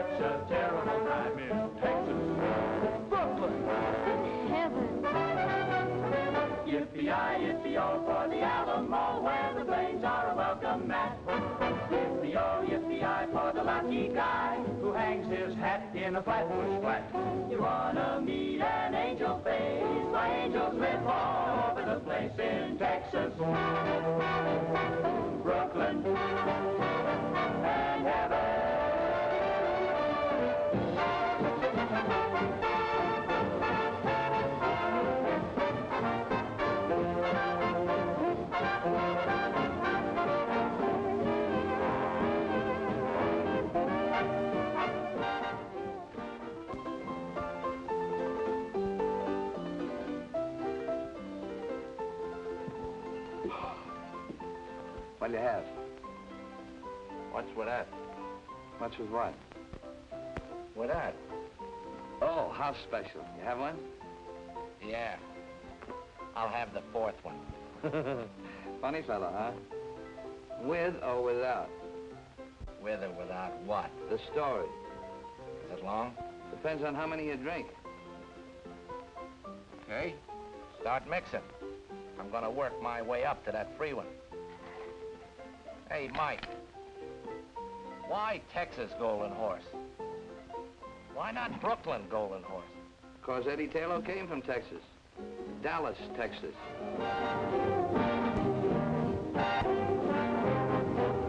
such a terrible time in Texas. Brooklyn. Heaven. Yippee-yi, yippee-yo for the Alamo, where the plains are a welcome mat. Yippee-yo, yippee-yi for the lucky guy who hangs his hat in a flatbush flat. You wanna meet an angel face? Why, angels live all over the place in Texas. Brooklyn and heaven. What'll you have? What's with that? What's with what? With that? Oh, house special. You have one? Yeah. I'll have the fourth one. Funny fellow, huh? With or without? With or without what? The story. Is it long? Depends on how many you drink. Okay. Start mixing. I'm gonna work my way up to that free one. Hey, Mike. Why Texas Golden Horse? Why not Brooklyn Golden Horse? Because Eddie Taylor came from Texas. Dallas, Texas.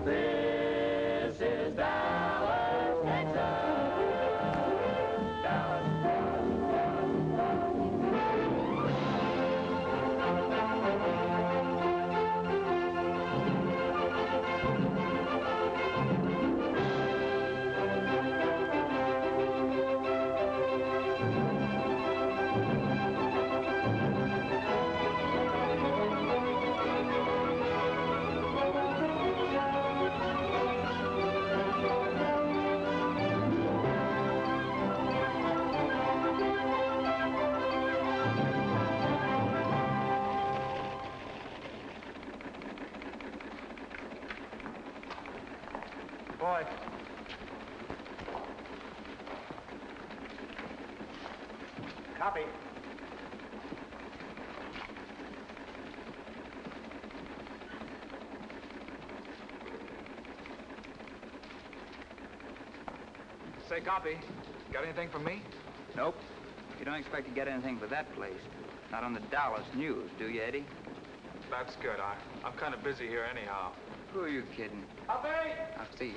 This is Dallas, Texas. Dallas, Boy. Copy. Say, copy. Got anything for me? Nope. You don't expect to get anything for that place. Not on the Dallas News, do you, Eddie? That's good. I'm kind of busy here anyhow. Who are you kidding? Copy. I'll see you.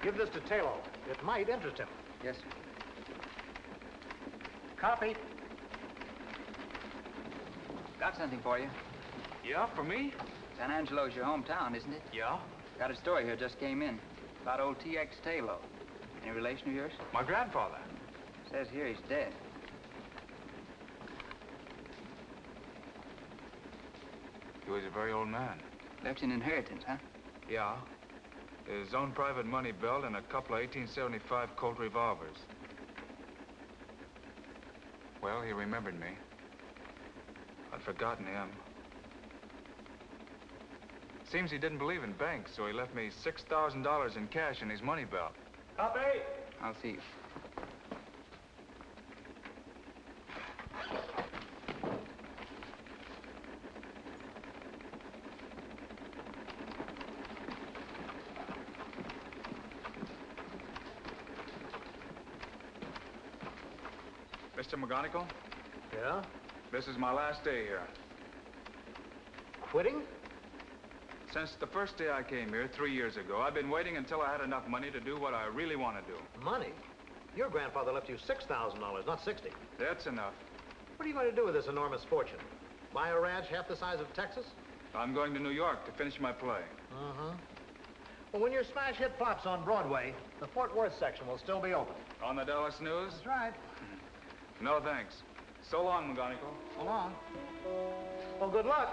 Give this to Taylor. It might interest him. Yes, sir. Copy. Got something for you. Yeah, for me? San Angelo's your hometown, isn't it? Yeah. Got a story here, just came in. About old T.X. Taylor. Any relation of yours? My grandfather. Says here he's dead. He was a very old man. Left an inheritance, huh? Yeah. His own private money belt and a couple of 1875 Colt revolvers. Well, he remembered me. I'd forgotten him. Seems he didn't believe in banks, so he left me $6,000 in cash in his money belt. Copy. I'll see you. Mr. McGonigal, Yeah? this is my last day here. Quitting? Since the first day I came here 3 years ago, I've been waiting until I had enough money to do what I really want to do. Money? Your grandfather left you $6,000, not 60. That's enough. What are you going to do with this enormous fortune? Buy a ranch half the size of Texas? I'm going to New York to finish my play. Uh-huh. Well, when your smash hit flops on Broadway, the Fort Worth section will still be open. On the Dallas News? That's right. No, thanks. So long, McGonigal. So long. Well, good luck.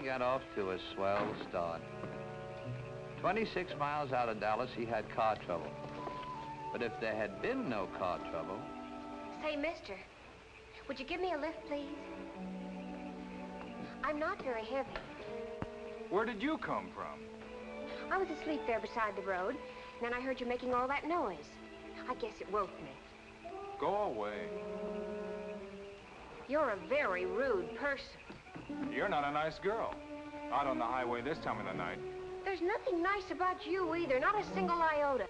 got off to a swell start. 26 miles out of Dallas, he had car trouble. But if there had been no car trouble... Say, mister, would you give me a lift, please? I'm not very heavy. Where did you come from? I was asleep there beside the road, and then I heard you making all that noise. I guess it woke me. Go away. You're a very rude person. You're not a nice girl. Out on the highway this time of the night. There's nothing nice about you either, not a single iota.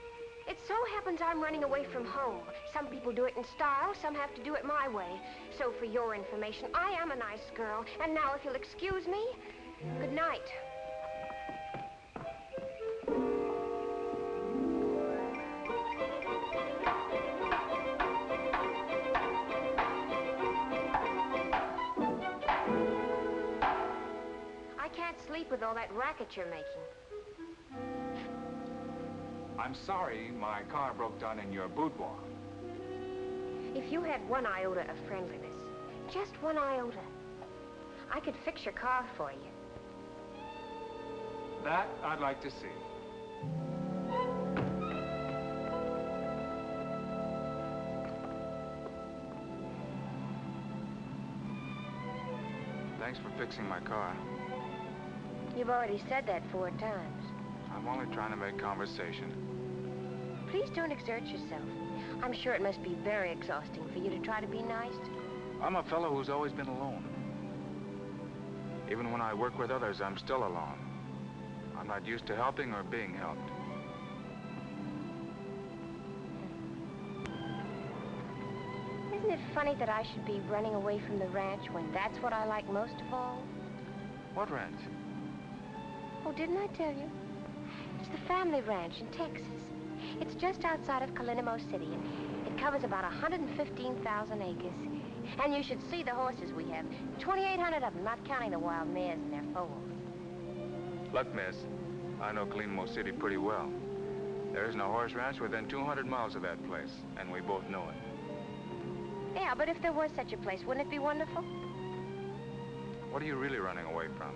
It so happens I'm running away from home. Some people do it in style, some have to do it my way. So for your information, I am a nice girl. And now if you'll excuse me, good night. I can't sleep with all that racket you're making. I'm sorry my car broke down in your boudoir. If you had one iota of friendliness, just one iota, I could fix your car for you. That I'd like to see. Thanks for fixing my car. You've already said that 4 times. I'm only trying to make conversation. Please don't exert yourself. I'm sure it must be very exhausting for you to try to be nice. I'm a fellow who's always been alone. Even when I work with others, I'm still alone. I'm not used to helping or being helped. Isn't it funny that I should be running away from the ranch when that's what I like most of all? What ranch? Oh, didn't I tell you? It's the family ranch in Texas. It's just outside of Calinimo City, and it covers about 115,000 acres. And you should see the horses we have. 2,800 of them, not counting the wild mares and their foals. Look, miss, I know Calinimo City pretty well. There isn't a horse ranch within 200 miles of that place, and we both know it. Yeah, but if there was such a place, wouldn't it be wonderful? What are you really running away from?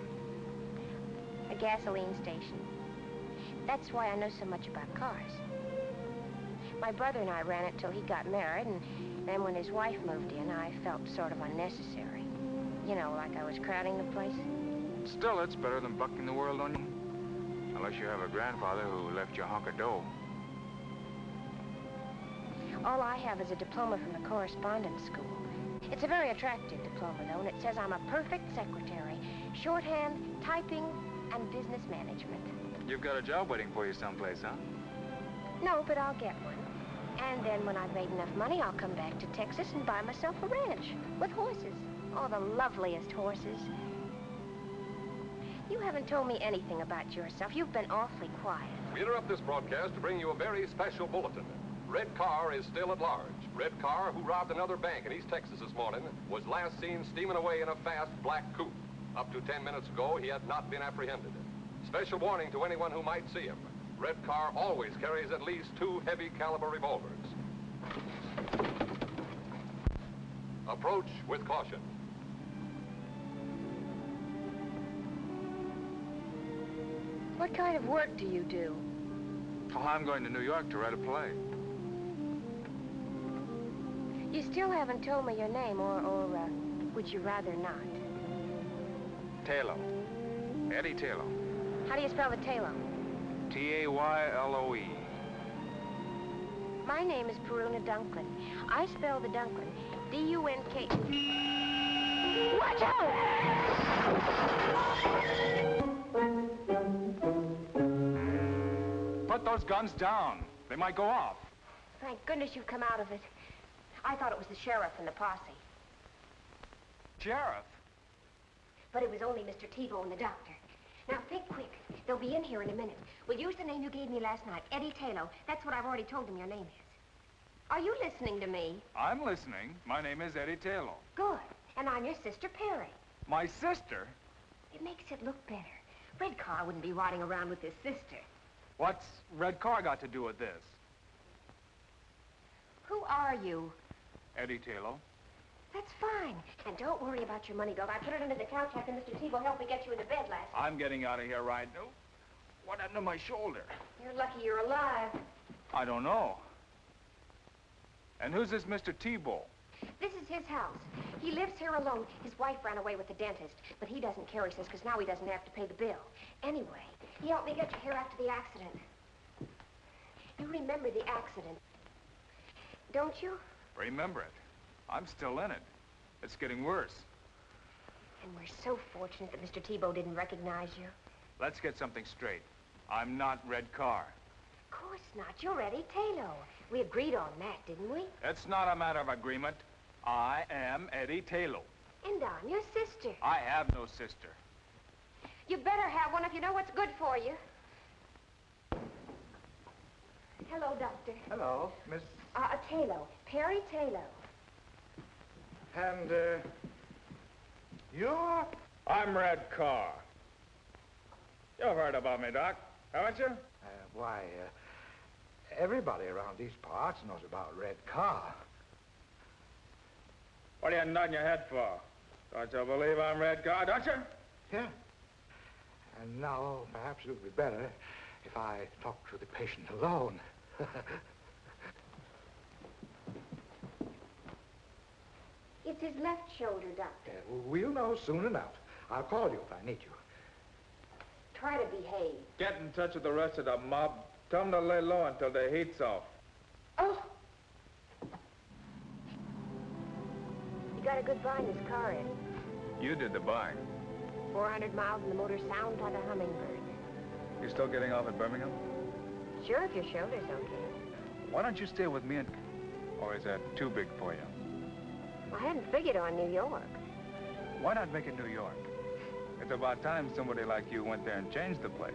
A gasoline station. That's why I know so much about cars. My brother and I ran it till he got married, and then when his wife moved in, I felt sort of unnecessary. You know, like I was crowding the place. Still, it's better than bucking the world on you. Unless you have a grandfather who left you a hunk of dough. All I have is a diploma from the correspondence school. It's a very attractive diploma, though, and it says I'm a perfect secretary. Shorthand, typing, and business management. You've got a job waiting for you someplace, huh? No, but I'll get one. And then when I've made enough money, I'll come back to Texas and buy myself a ranch with horses. Oh, the loveliest horses. You haven't told me anything about yourself. You've been awfully quiet. We interrupt this broadcast to bring you a very special bulletin. Red Carr is still at large. Red Carr, who robbed another bank in East Texas this morning, was last seen steaming away in a fast black coupe. Up to 10 minutes ago, he had not been apprehended. Special warning to anyone who might see him. Red Carr always carries at least 2 heavy caliber revolvers. Approach with caution. What kind of work do you do? Oh, I'm going to New York to write a play. You still haven't told me your name, or would you rather not? Tayloe. Eddie Tayloe. How do you spell the Tayloe? T-A-Y-L-O-E. My name is Peruna Dunklin. I spell the Dunklin D-U-N-K. Watch out! Put those guns down. They might go off. Thank goodness you've come out of it. I thought it was the sheriff and the posse. Sheriff? But it was only Mr. Tebow and the doctor. Now, think quick. They'll be in here in a minute. We'll use the name you gave me last night, Eddie Tayloe. That's what I've already told them your name is. Are you listening to me? I'm listening. My name is Eddie Tayloe. Good. And I'm your sister, Perry. My sister? It makes it look better. Red Carr wouldn't be riding around with his sister. What's Red Carr got to do with this? Who are you? Eddie Tayloe. That's fine. And don't worry about your money belt. I put it under the couch after Mr. Tebow helped me get you into bed last night. I'm getting out of here right now. What happened to my shoulder? You're lucky you're alive. I don't know. And who's this Mr. Tebow? This is his house. He lives here alone. His wife ran away with the dentist, but he doesn't care, he says, because now he doesn't have to pay the bill. Anyway, he helped me get you here after the accident. You remember the accident, don't you? Remember it. I'm still in it. It's getting worse. And we're so fortunate that Mr. Tebow didn't recognize you. Let's get something straight. I'm not Red Carr. Of course not. You're Eddie Taylor. We agreed on that, didn't we? It's not a matter of agreement. I am Eddie Taylor. And I'm your sister. I have no sister. You better have one if you know what's good for you. Hello, Doctor. Hello, Miss... Taylor. Perry Taylor. And, you're... I'm Red Carr. You've heard about me, Doc, haven't you? Why, everybody around these parts knows about Red Carr. What are you nodding your head for? Don't you believe I'm Red Carr, don't you? Yeah. And now, perhaps it would be better if I talk to the patient alone. It's his left shoulder, Doctor. We'll know soon enough. I'll call you if I need you. Try to behave. Get in touch with the rest of the mob. Tell them to lay low until the heat's off. Oh! You got a good buy in this car, Eddie. You did the buying. 400 miles and the motor sounds like a hummingbird. You still getting off at Birmingham? Sure, if your shoulder's okay. Why don't you stay with me and... Or is that too big for you? I hadn't figured on New York. Why not make it New York? It's about time somebody like you went there and changed the place.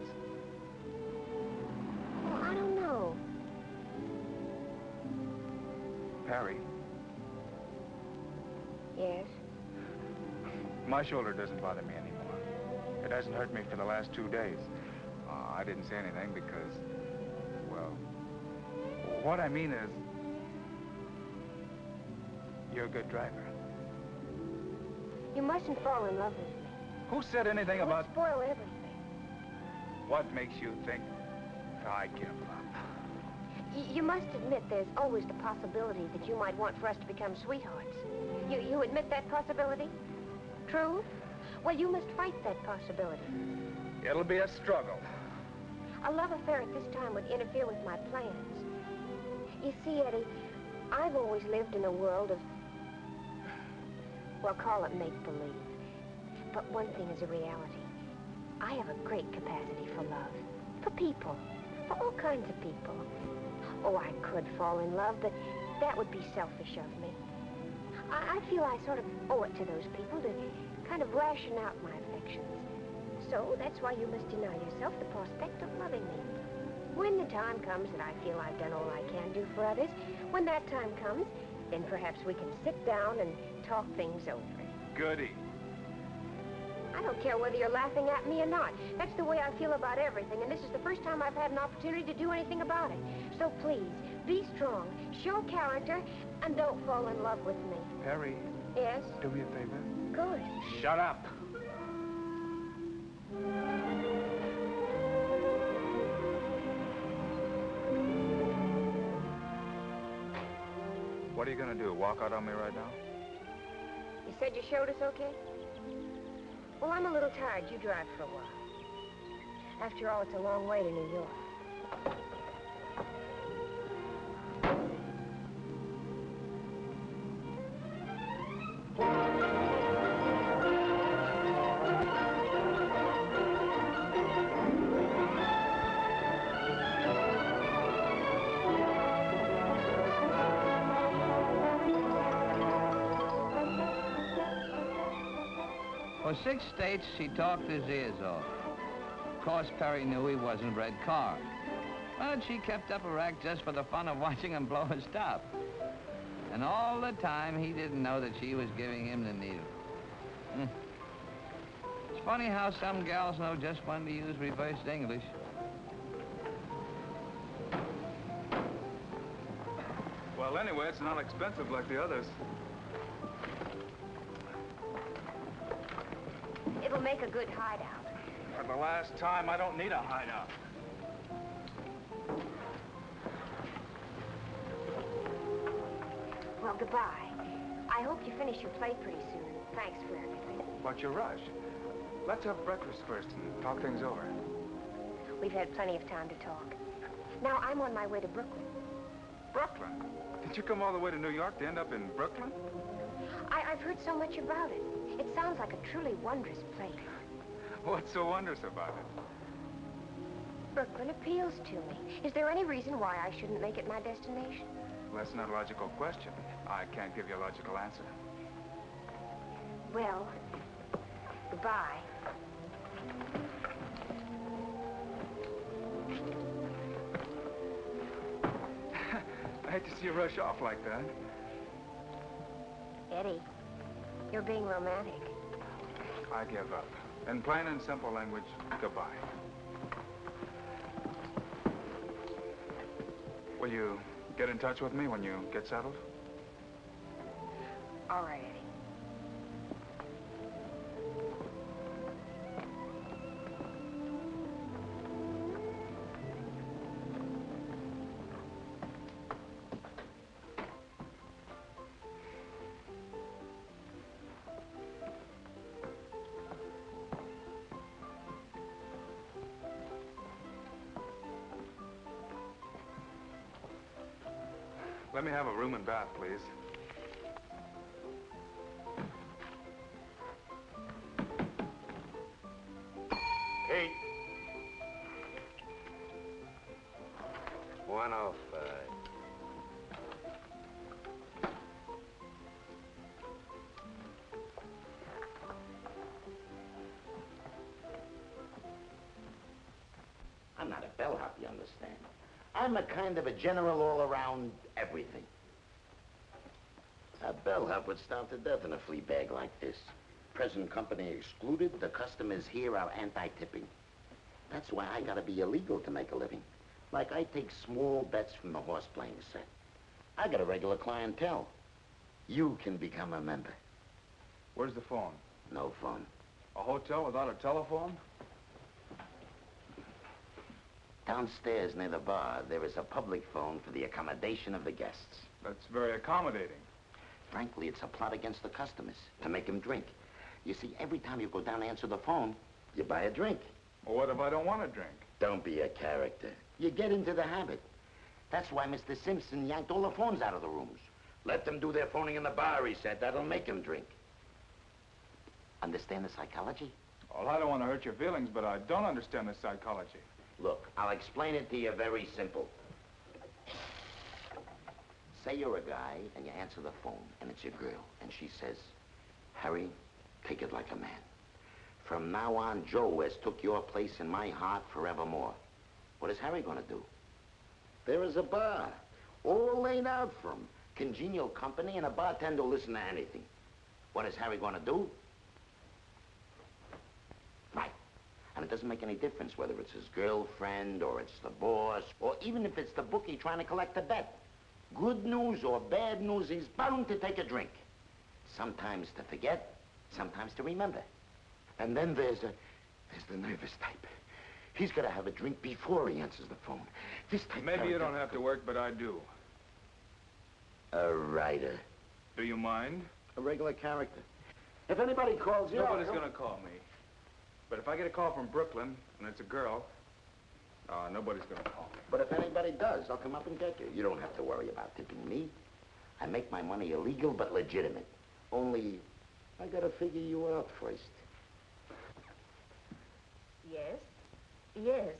Well, I don't know. Perry, Yes? my shoulder doesn't bother me anymore. It hasn't hurt me for the last 2 days. I didn't say anything because, well, what I mean is, you're a good driver. You mustn't fall in love with me. Who said anything It would about... spoil everything. What makes you think I give up? You must admit there's always the possibility that you might want for us to become sweethearts. You admit that possibility? True? Well, you must fight that possibility. It'll be a struggle. A love affair at this time would interfere with my plans. You see, Eddie, I've always lived in a world of, well, call it make-believe. But one thing is a reality. I have a great capacity for love. For people. For all kinds of people. Oh, I could fall in love, but that would be selfish of me. I feel I sort of owe it to those people to kind of ration out my affections. So that's why you must deny yourself the prospect of loving me. When the time comes that I feel I've done all I can do for others, when that time comes, then perhaps we can sit down and talk things over. Goody. I don't care whether you're laughing at me or not. That's the way I feel about everything, and this is the first time I've had an opportunity to do anything about it. So please, be strong, show character, and don't fall in love with me. Perry, Yes? do me a favor. Good. Shut up. What are you gonna do, walk out on me right now? You said your shoulder's okay? Well, I'm a little tired. You drive for a while. After all, it's a long way to New York. For 6 states, he talked his ears off. Of course, Perry knew he wasn't Red Carr. But she kept up a rack just for the fun of watching him blow his top. And all the time, he didn't know that she was giving him the needle. It's funny how some gals know just when to use reversed English. Well, anyway, it's not expensive like the others. make a good hideout. For the last time, I don't need a hideout. Well, goodbye. I hope you finish your play pretty soon. Thanks for everything. What's your rush? Let's have breakfast first and talk things over. We've had plenty of time to talk. Now, I'm on my way to Brooklyn. Brooklyn? Did you come all the way to New York to end up in Brooklyn? I've heard so much about it. It sounds like a truly wondrous place. What's so wondrous about it? Brooklyn appeals to me. Is there any reason why I shouldn't make it my destination? Well, that's not a logical question. I can't give you a logical answer. Well, goodbye. I hate to see you rush off like that. Eddie, you're being romantic. I give up. In plain and simple language, goodbye. Will you get in touch with me when you get settled? All right, Eddie. Let me have a room and bath, please. Hey. 105. I'm not a bellhop, you understand? I'm a kind of a general all-around everything. A bellhop would starve to death in a flea bag like this. Present company excluded, the customers here are anti-tipping. That's why I gotta be illegal to make a living. Like I take small bets from the horse playing set. I got a regular clientele. You can become a member. Where's the phone? No phone. A hotel without a telephone? Downstairs near the bar, there is a public phone for the accommodation of the guests. That's very accommodating. Frankly, it's a plot against the customers, to make them drink. You see, every time you go down to answer the phone, you buy a drink. Well, what if I don't want to drink? Don't be a character. You get into the habit. That's why Mr. Simpson yanked all the phones out of the rooms. Let them do their phoning in the bar, he said. That'll make them drink. Understand the psychology? Well, I don't want to hurt your feelings, but I don't understand the psychology. Look, I'll explain it to you very simple. Say you're a guy, and you answer the phone, and it's your girl, and she says, Harry, take it like a man. From now on, Joe has took your place in my heart forevermore. What is Harry gonna do? There is a bar, all laid out for him. Congenial company, and a bartender will listen to anything. What is Harry gonna do? Right. And it doesn't make any difference whether it's his girlfriend, or it's the boss, or even if it's the bookie trying to collect a bet. Good news or bad news, he's bound to take a drink. Sometimes to forget, sometimes to remember. And then there's the nervous type. He's got to have a drink before he answers the phone. This type... Maybe you don't have to work, but I do. A writer. Do you mind? A regular character. If anybody calls you... Nobody's gonna call me. But if I get a call from Brooklyn, and it's a girl, nobody's gonna call me. But if anybody does, I'll come up and get you. You don't have to worry about tipping me. I make my money illegal, but legitimate. Only, I gotta figure you out first. Yes? Yes.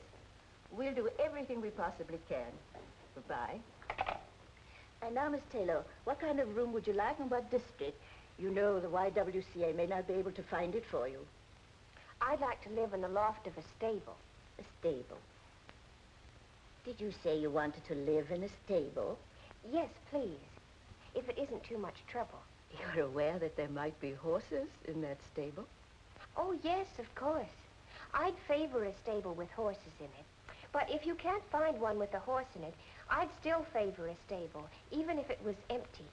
We'll do everything we possibly can. Goodbye. And now, Miss Taylor, what kind of room would you like and what district? You know the YWCA may not be able to find it for you. I'd like to live in the loft of a stable. A stable? Did you say you wanted to live in a stable? Yes, please. If it isn't too much trouble. You're aware that there might be horses in that stable? Oh, yes, of course. I'd favor a stable with horses in it. But if you can't find one with a horse in it, I'd still favor a stable, even if it was empty.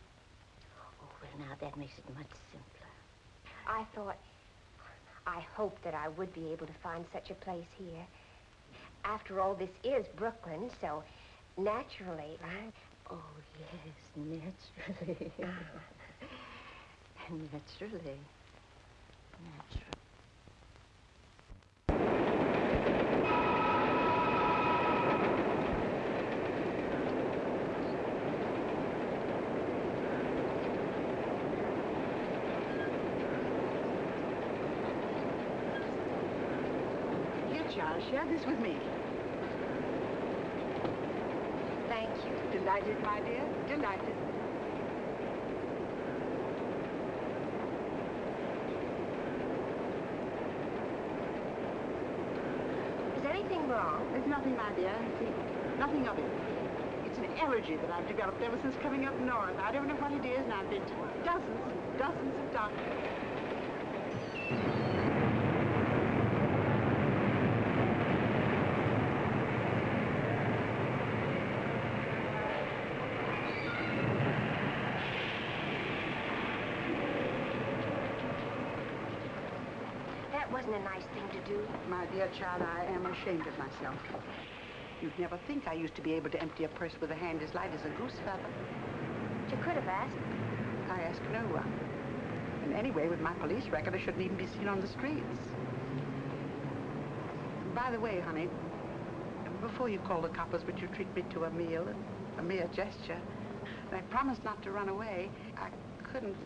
Oh, well, now that makes it much simpler. I I hoped that I would be able to find such a place here. After all, this is Brooklyn, so naturally... Oh, yes, naturally. Naturally. Naturally. Charles, share this with me. Thank you. Delighted, my dear. Delighted. Is anything wrong? There's nothing, my dear. See, nothing of it. It's an allergy that I've developed ever since coming up north. I don't know what it is, and I've been to dozens and dozens of doctors. Wasn't a nice thing to do. My dear child, I am ashamed of myself. You'd never think I used to be able to empty a purse with a hand as light as a goose feather. You could have asked. I asked no one. And anyway, with my police record, I shouldn't even be seen on the streets. By the way, honey, before you call the coppers, would you treat me to a meal, a mere gesture? And I promised not to run away. I couldn't,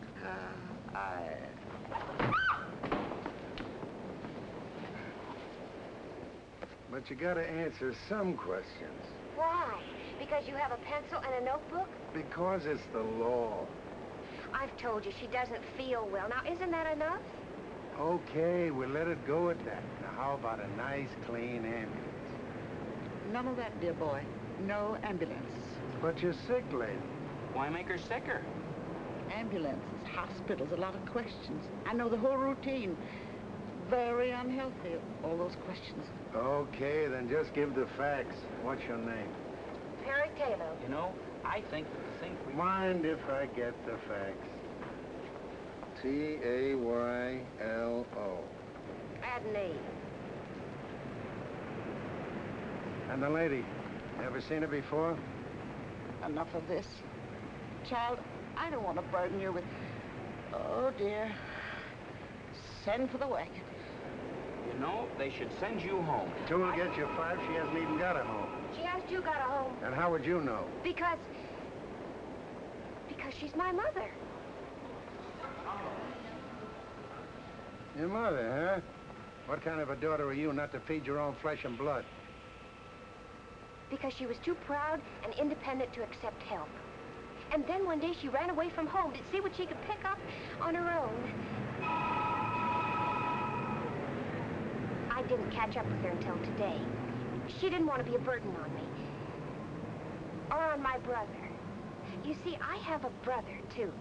But you gotta answer some questions. Why? Because you have a pencil and a notebook? Because it's the law. I've told you she doesn't feel well. Now, isn't that enough? Okay, we'll let it go at that. Now, how about a nice, clean ambulance? None of that, dear boy. No ambulance. But you're sick, lady. Why make her sicker? Ambulances, hospitals, a lot of questions. I know the whole routine. Very unhealthy, all those questions. Okay, then just give the facts. What's your name? Perry Taylor. You know, I think that the thing we... Mind if I get the facts? T-A-Y-L-O. Add an E. And the lady, ever seen her before? Enough of this. Child, I don't want to burden you with... Oh, dear. Send for the wagon. You know, they should send you home. Two will get you 5. She hasn't even got a home. She has you got a home. And how would you know? Because she's my mother. Your mother, huh? What kind of a daughter are you not to feed your own flesh and blood? Because she was too proud and independent to accept help. And then one day she ran away from home to see what she could pick up on her own. I didn't catch up with her until today. She didn't want to be a burden on me. Or on my brother. You see, I have a brother, too.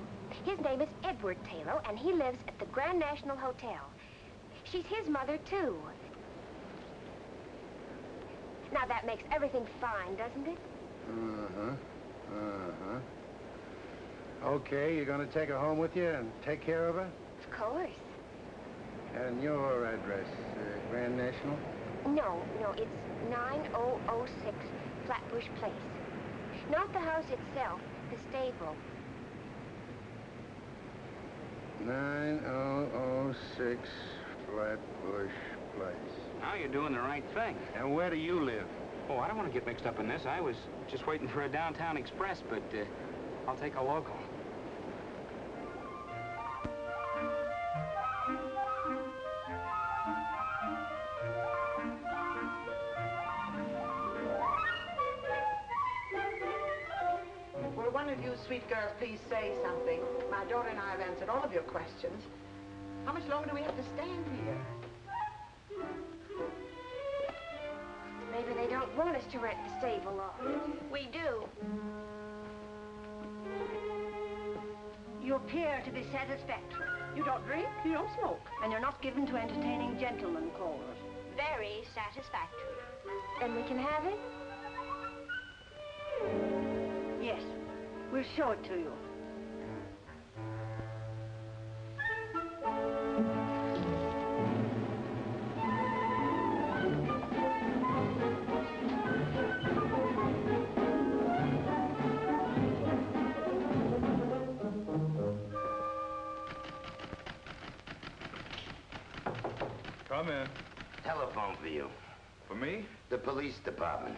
His name is Edward Taylor, and he lives at the Grand National Hotel. She's his mother, too. Now, that makes everything fine, doesn't it? Okay, you're going to take her home with you and take care of her? Of course. And your address, Grand National? No, it's 9006 Flatbush Place. Not the house itself, the stable. 9006 Flatbush Place. Now you're doing the right thing. And where do you live? Oh, I don't want to get mixed up in this. I was just waiting for a downtown express, but I'll take a local. Will one of you sweet girls please say something? My daughter and I have answered all of your questions. How much longer do we have to stand here? Maybe they don't want us to rent the stable off. We do. You appear to be satisfactory. You don't drink, you don't smoke. And you're not given to entertaining gentlemen callers. Very satisfactory. Then we can have it? Yes. We'll show it to you. Come in. Telephone for you. For me? The police department.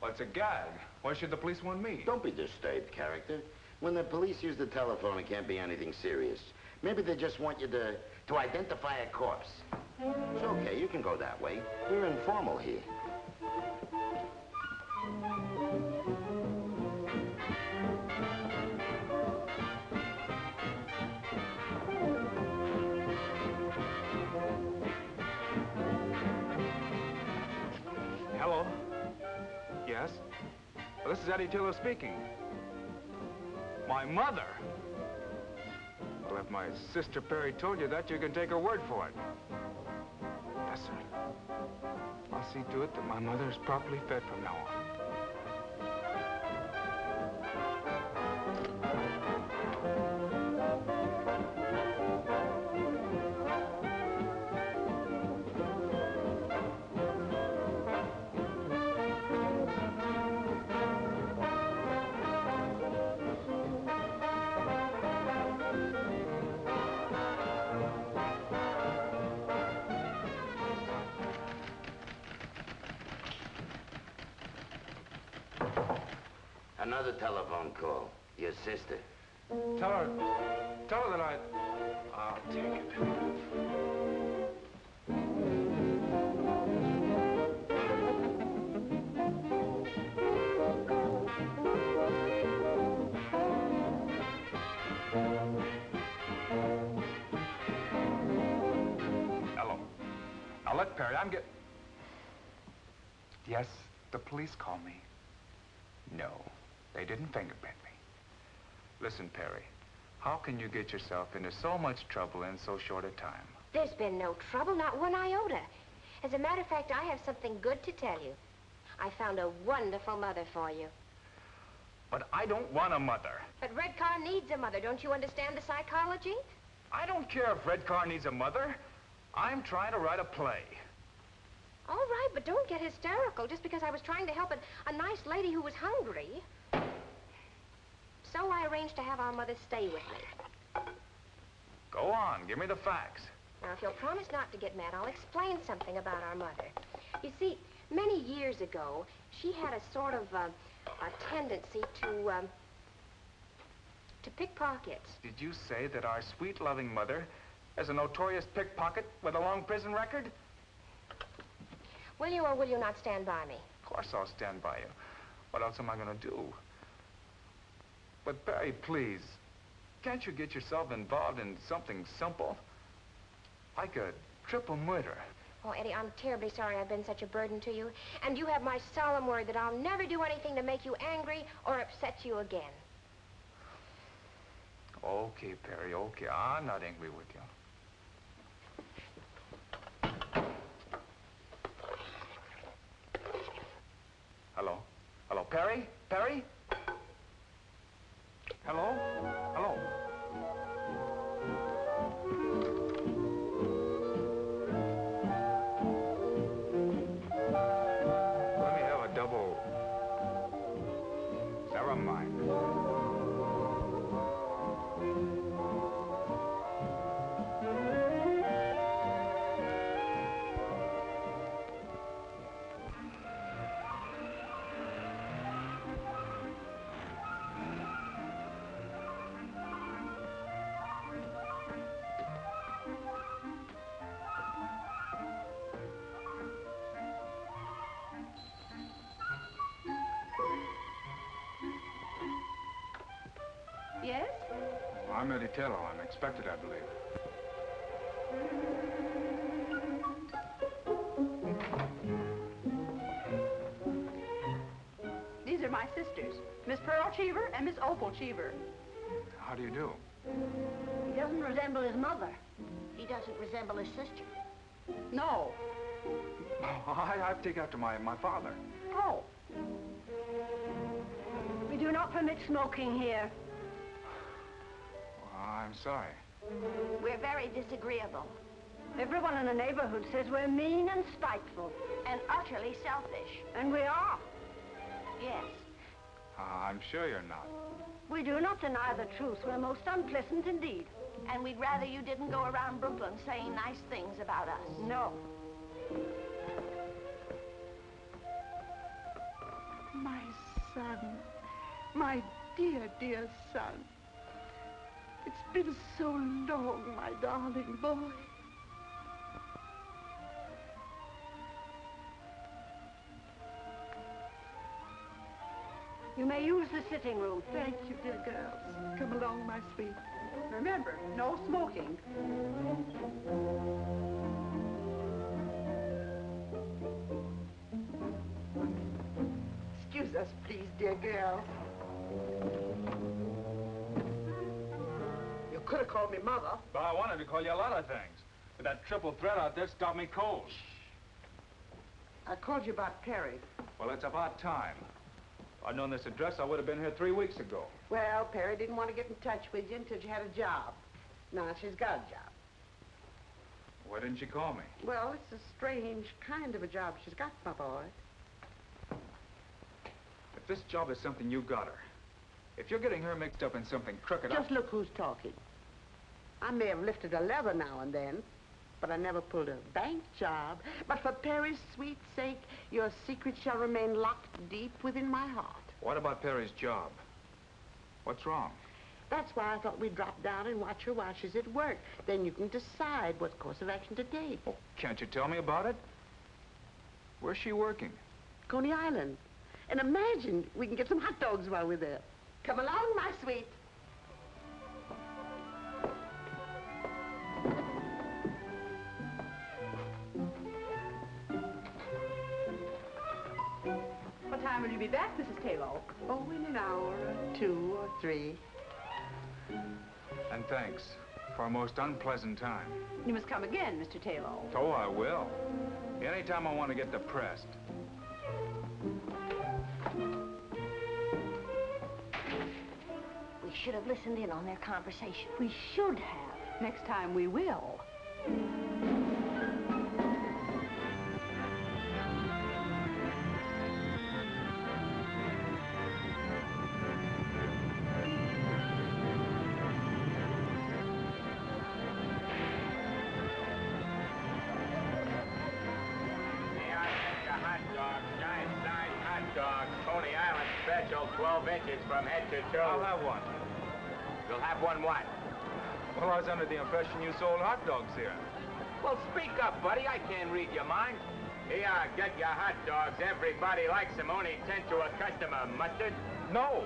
Well, it's a gag. Why should the police want me? Don't be disturbed, character. When the police use the telephone, it can't be anything serious. Maybe they just want you to identify a corpse. It's okay, you can go that way. We're informal here. Hello? Yes? Well, this is Eddie Taylor speaking. My mother? Well, if my sister Perry told you that, you can take her word for it. Yes, sir. I'll see to it that my mother is properly fed from now on. Another telephone call. Your sister. Tell her that I'll take it. Hello. Now, look, Perry, I'm getting... Yes, the police call me. No. They didn't fingerprint me. Listen, Perry, how can you get yourself into so much trouble in so short a time? There's been no trouble, not one iota. As a matter of fact, I have something good to tell you. I found a wonderful mother for you. But I don't want a mother. But Redcar needs a mother. Don't you understand the psychology? I don't care if Redcar needs a mother. I'm trying to write a play. All right, but don't get hysterical just because I was trying to help a nice lady who was hungry. So I arranged to have our mother stay with me. Go on, give me the facts. Now, if you'll promise not to get mad, I'll explain something about our mother. You see, many years ago, she had a sort of a tendency to pickpockets. Did you say that our sweet, loving mother is a notorious pickpocket with a long prison record? Will you or will you not stand by me? Of course I'll stand by you. What else am I going to do? But, Perry, please, can't you get yourself involved in something simple? Like a triple murder. Oh, Eddie, I'm terribly sorry I've been such a burden to you. And you have my solemn word that I'll never do anything to make you angry or upset you again. Okay, Perry, okay. I'm not angry with you. Hello? Hello, Perry? Perry? Hello? Hello? Let me have a double... Never mind. Yes? I'm Eddie Taylor. I'm expected, I believe. These are my sisters, Miss Pearl Cheever and Miss Opal Cheever. How do you do? He doesn't resemble his mother. He doesn't resemble his sister. No. Oh, I've taken after my father. Oh. We do not permit smoking here. I'm sorry. We're very disagreeable. Everyone in the neighborhood says we're mean and spiteful. And utterly selfish. And we are. Yes. I'm sure you're not. We do not deny the truth. We're most unpleasant indeed. And we'd rather you didn't go around Brooklyn saying nice things about us. No. My son. My dear, dear son. It's been so long, my darling boy. You may use the sitting room. Thank you, dear girls. Come along, my sweet. Remember, no smoking. Excuse us, please, dear girl. You could have called me Mother. But I wanted to call you a lot of things. But that triple threat out there stopped me cold. I called you about Perry. Well, it's about time. If I'd known this address, I would have been here 3 weeks ago. Well, Perry didn't want to get in touch with you until you had a job. Now she's got a job. Why didn't she call me? Well, it's a strange kind of a job she's got, my boy. If this job is something you got her, if you're getting her mixed up in something crooked, Just look who's talking. I may have lifted a lever now and then, but I never pulled a bank job. But for Perry's sweet sake, your secret shall remain locked deep within my heart. What about Perry's job? What's wrong? That's why I thought we'd drop down and watch her while she's at work. Then you can decide what course of action to take. Oh, can't you tell me about it? Where's she working? Coney Island. And imagine we can get some hot dogs while we're there. Come along, my sweet. What time will you be back, Mrs. Taylor? Oh, in an hour or 2 or 3. And thanks for a most unpleasant time. You must come again, Mr. Taylor. Oh, I will. Anytime I want to get depressed. We should have listened in on their conversation. We should have. Next time we will. Coney Island special, 12 inches from head to toe. I'll have one. You'll have one what? Well, I was under the impression you sold hot dogs here. Well, speak up, buddy. I can't read your mind. Here, get your hot dogs. Everybody likes them. Only 10 to a customer. Mustard? No.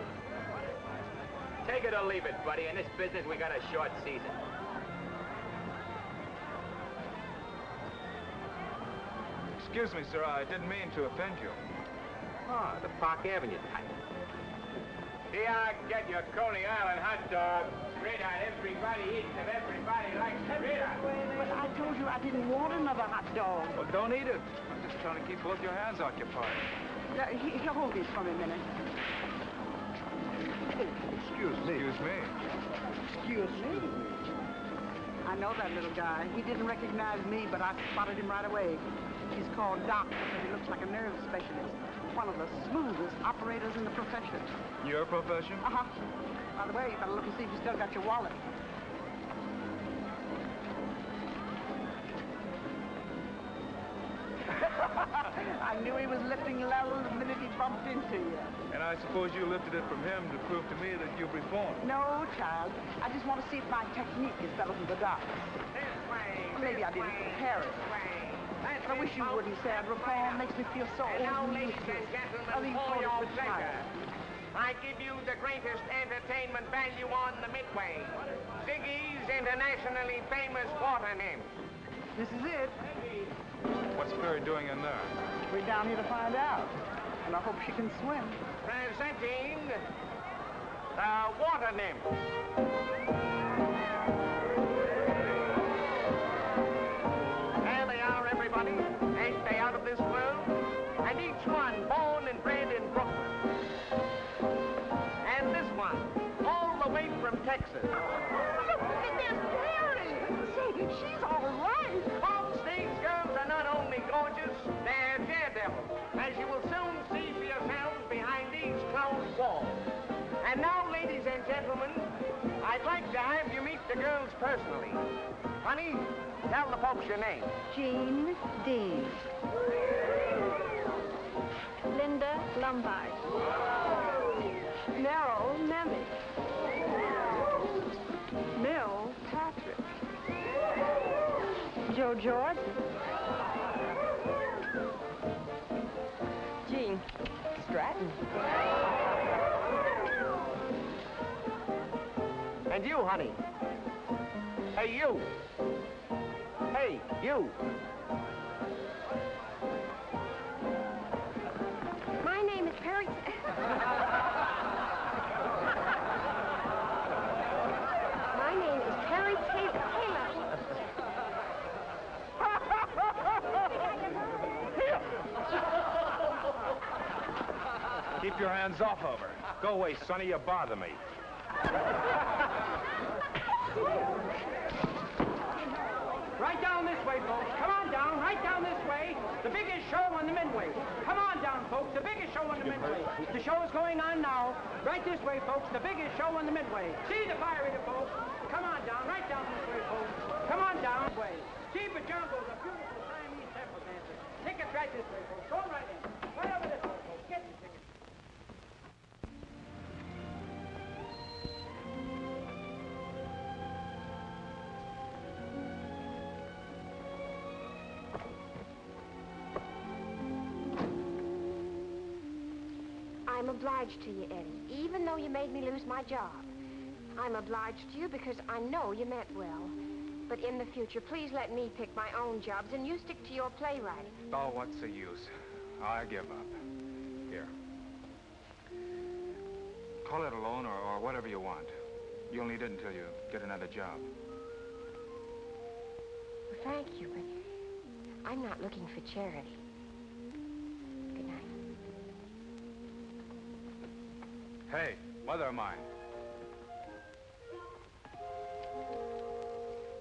Take it or leave it, buddy. In this business, we got a short season. Excuse me, sir. I didn't mean to offend you. Oh, the Park Avenue type. Here, get your Coney Island hot dogs. Straight out. Everybody eats them. Everybody likes them. Straight out. But I told you I didn't want another hot dog. Well, don't eat it. I'm just trying to keep both your hands occupied. Here, hold this for me a minute. Excuse me. Excuse me. Excuse me. I know that little guy. He didn't recognize me, but I spotted him right away. He's called Doc because he looks like a nerve specialist. One of the smoothest operators in the profession. Your profession? Uh-huh. By the way, you better look and see if you still got your wallet. I knew he was lifting levels the minute he bumped into you. And I suppose you lifted it from him to prove to me that you've reformed. No, child. I just want to see if my technique is better than the doc's. Maybe I didn't prepare it. I wish you wouldn't say I'd reform. Makes me feel so old and useless. For your pleasure, I give you the greatest entertainment value on the Midway. Ziggy's internationally famous water nymph. This is it. What's Perry doing in there? We're down here to find out. And I hope she can swim. Presenting the water nymph. There they are, everybody. Ain't they out of this world? And each one born and bred in Brooklyn. And this one, all the way from Texas. Look at this Perry! Say, she's all right. All stage girls are not only gorgeous, they're daredevils, as you will soon see for yourselves behind these closed walls. And now, ladies and gentlemen, I'd like to have you meet the girls personally. Honey, tell the folks your name. Jean Dean. Linda Lombard. Merrill Nemeth. Mill Patrick. Joe Jordan. Jean Stratton. And you, honey. Hey, you. Hey, you. My name is Perry... My name is Perry Taylor. Keep your hands off of her. Go away, Sonny. You bother me. Right down this way, folks. Come on down, right down this way. The biggest show on the Midway. Come on down, folks. The biggest show on the Midway. The show is going on now. Right this way, folks. The biggest show on the Midway. See the fire eater, folks. Come on down, right down this way, folks. Come on down this way. See Bajungo's a beautiful Siamese temple dancer. Tickets right this way, folks. Go right in. Right over this way, folks. Get your tickets. I'm obliged to you, Eddie, even though you made me lose my job. I'm obliged to you because I know you meant well. But in the future, please let me pick my own jobs and you stick to your playwriting. Oh, what's the use? I give up. Here. Call it a loan or whatever you want. You'll need it until you get another job. Well, thank you, but I'm not looking for charity. Good night. Hey, mother of mine.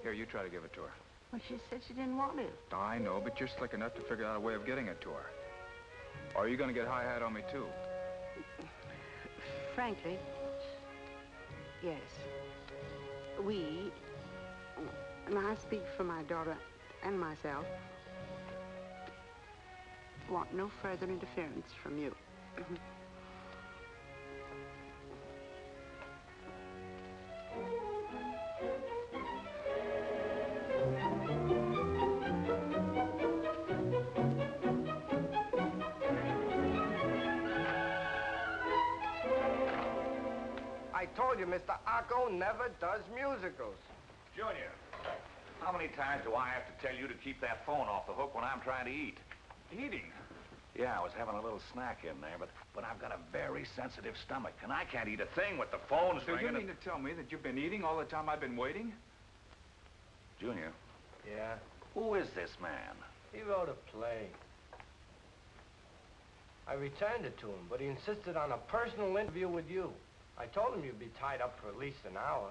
Here, you try to give it to her. Well, she said she didn't want it. I know, but you're slick enough to figure out a way of getting it to her. Or are you going to get high-hat on me, too? Frankly, yes. We, and I speak for my daughter and myself, want no further interference from you. I told you, Mr. Acco never does musicals. Junior, how many times do I have to tell you to keep that phone off the hook when I'm trying to eat? Eating? Yeah, I was having a little snack in there, but I've got a very sensitive stomach, and I can't eat a thing with the phone So ringing. you mean to tell me that you've been eating all the time I've been waiting? Junior, Yeah? who is this man? He wrote a play. I returned it to him, but he insisted on a personal interview with you. I told him you'd be tied up for at least an hour.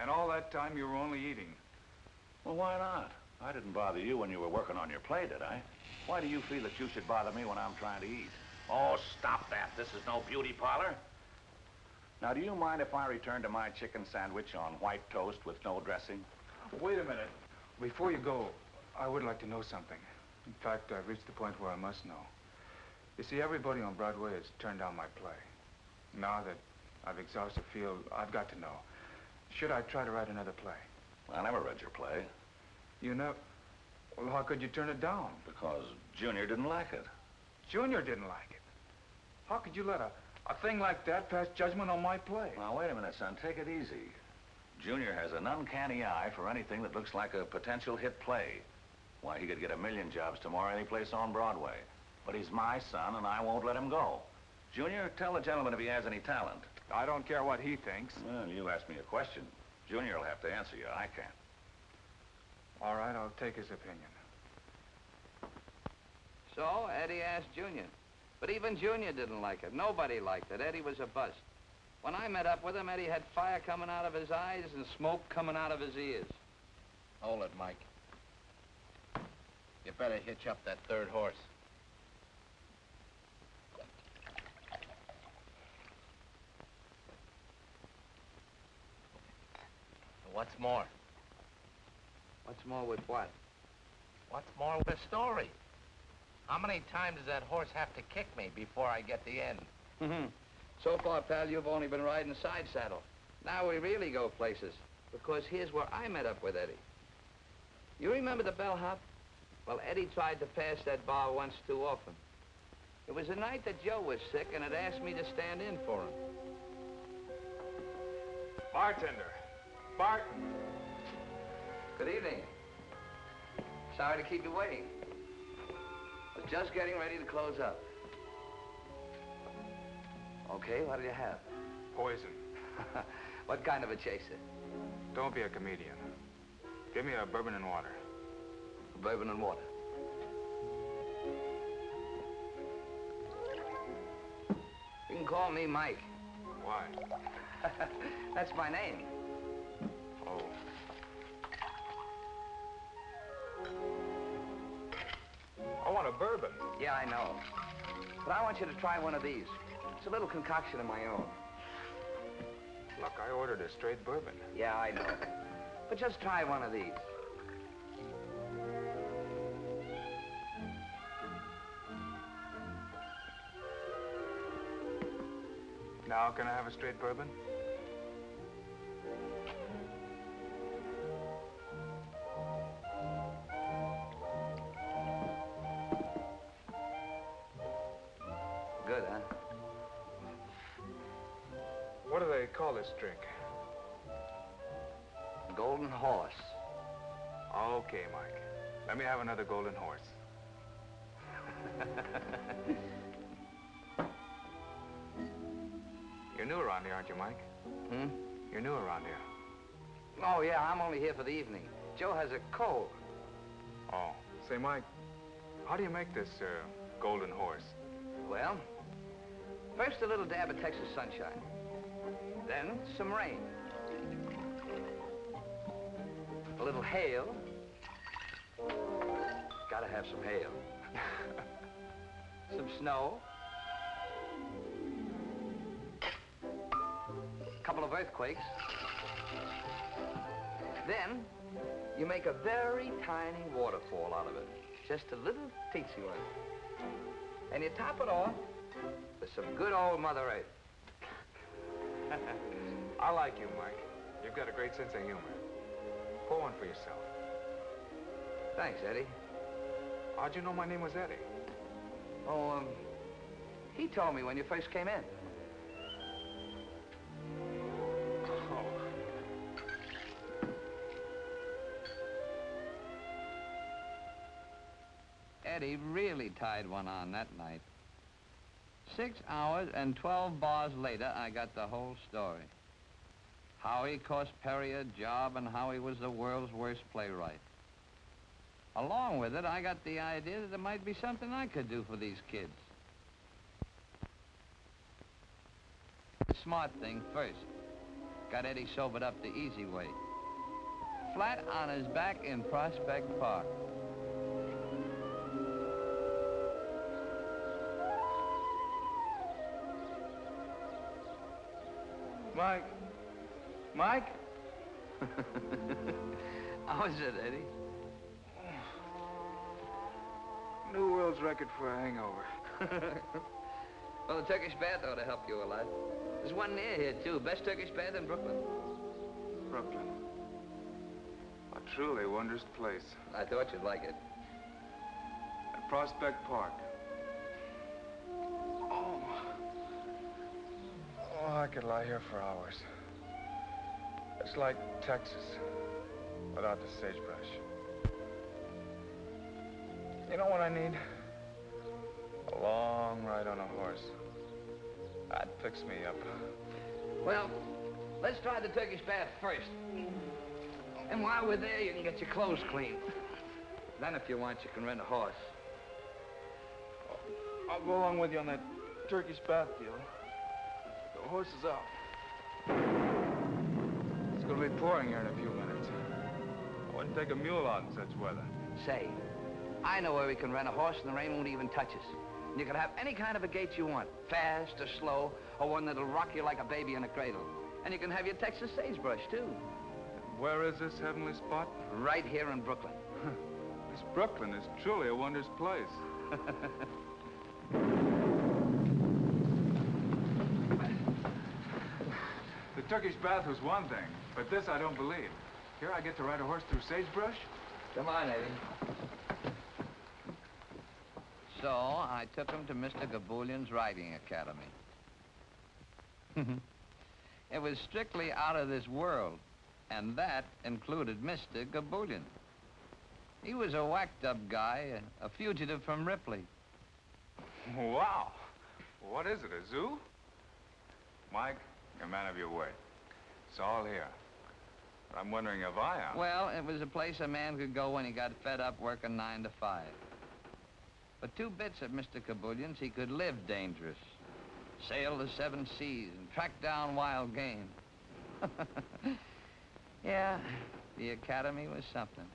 And all that time you were only eating? Well, why not? I didn't bother you when you were working on your play, did I? Why do you feel that you should bother me when I'm trying to eat? Oh, stop that. This is no beauty parlor. Now, do you mind if I return to my chicken sandwich on white toast with no dressing? Wait a minute. Before you go, I would like to know something. In fact, I've reached the point where I must know. You see, everybody on Broadway has turned down my play. Now that I've exhausted the field, I've got to know. Should I try to write another play? I never read your play. You know, well, how could you turn it down? Because Junior didn't like it. Junior didn't like it. How could you let a thing like that pass judgment on my play? Now, wait a minute, son. Take it easy. Junior has an uncanny eye for anything that looks like a potential hit play. Why, he could get 1,000,000 jobs tomorrow any place on Broadway. But he's my son, and I won't let him go. Junior, tell the gentleman if he has any talent. I don't care what he thinks. Well, you asked me a question. Junior will have to answer you. I can't. All right, I'll take his opinion. So, Eddie asked Junior. But even Junior didn't like it. Nobody liked it. Eddie was a bust. When I met up with him, Eddie had fire coming out of his eyes and smoke coming out of his ears. Hold it, Mike. You better hitch up that third horse. What's more? What's more with what? What's more with the story? How many times does that horse have to kick me before I get the end? So far, pal, you've only been riding side saddle. Now we really go places, because here's where I met up with Eddie. You remember the bellhop? Well, Eddie tried to pass that bar once too often. It was the night that Joe was sick and had asked me to stand in for him. Bartender. Bart. Good evening. Sorry to keep you waiting. Was just getting ready to close up. Okay, what do you have? Poison. What kind of a chaser? Don't be a comedian. Give me a bourbon and water. Bourbon and water. You can call me Mike. Why? That's my name. Oh. I want a bourbon. Yeah, I know. But I want you to try one of these. It's a little concoction of my own. Look, I ordered a straight bourbon. Yeah, I know. But just try one of these. Now, can I have a straight bourbon? Good, huh? What do they call this drink? Golden Horse. Okay, Mike. Let me have another Golden Horse. You're new around here, aren't you, Mike? You're new around here. Oh, yeah, I'm only here for the evening. Joe has a cold. Oh. Say, Mike, how do you make this, Golden Horse? Well, first a little dab of Texas sunshine. Then some rain. A little hail. Gotta have some hail. Some snow. A couple of earthquakes. Then, you make a very tiny waterfall out of it. Just a little teensy one. And you top it off with some good old Mother Earth. I like you, Mike. You've got a great sense of humor. Pour one for yourself. Thanks, Eddie. How'd you know my name was Eddie? Oh, he told me when you first came in. Eddie really tied one on that night. 6 hours and 12 bars later, I got the whole story. How he cost Perry a job and how he was the world's worst playwright. Along with it, I got the idea that there might be something I could do for these kids. The smart thing first. Got Eddie sobered up the easy way. Flat on his back in Prospect Park. Mike? Mike? How is it, Eddie? New world's record for a hangover. Well, the Turkish bath ought to help you a lot. There's one near here, too. Best Turkish bath in Brooklyn. Brooklyn. A truly wondrous place. I thought you'd like it. At Prospect Park. Oh, I could lie here for hours. It's like Texas, without the sagebrush. You know what I need? A long ride on a horse. That picks me up. Well, let's try the Turkish bath first. And while we're there, you can get your clothes clean. Then, if you want, you can rent a horse. I'll go along with you on that Turkish bath deal. The horse is out. It's gonna be pouring here in a few minutes. I wouldn't take a mule out in such weather. Say, I know where we can rent a horse and the rain won't even touch us. And you can have any kind of a gait you want. Fast or slow, or one that'll rock you like a baby in a cradle. And you can have your Texas sagebrush, too. Where is this heavenly spot? Right here in Brooklyn. This Brooklyn is truly a wondrous place. The Turkish bath was one thing, but this I don't believe. Here I get to ride a horse through sagebrush? Come on, Eddie. So I took him to Mr. Gaboulian's riding academy. It was strictly out of this world, and that included Mr. Gaboulian. He was a whacked-up guy, a fugitive from Ripley. Wow. What is it, a zoo? Mike, you're a man of your word. It's all here. But I'm wondering if I am. Well, it was a place a man could go when he got fed up working 9 to 5. But 2 bits of Mr. Gaboulian's, he could live dangerous. Sail the 7 seas and track down wild game. Yeah, the academy was something.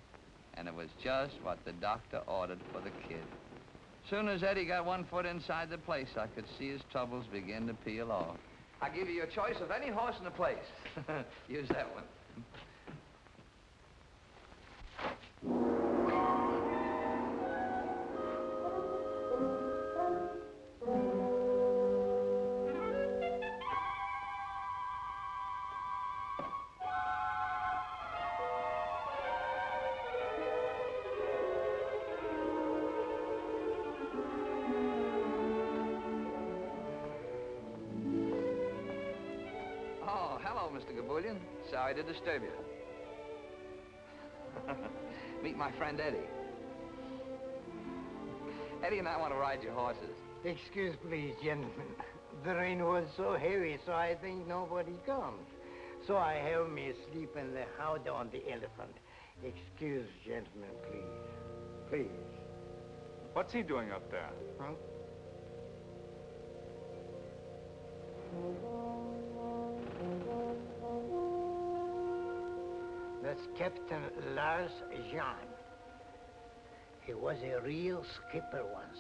And it was just what the doctor ordered for the kid. Soon as Eddie got 1 foot inside the place, I could see his troubles begin to peel off. I give you a choice of any horse in the place. Use that one. Mr. Gaboulian. Sorry to disturb you. Meet my friend Eddie. Eddie and I want to ride your horses. Excuse, please, gentlemen. The rain was so heavy, so I think nobody comes. So I have me sleep in the house on the elephant. Excuse, gentlemen, please. Please. What's he doing up there? Huh? That's Captain Lars Jean. He was a real skipper once.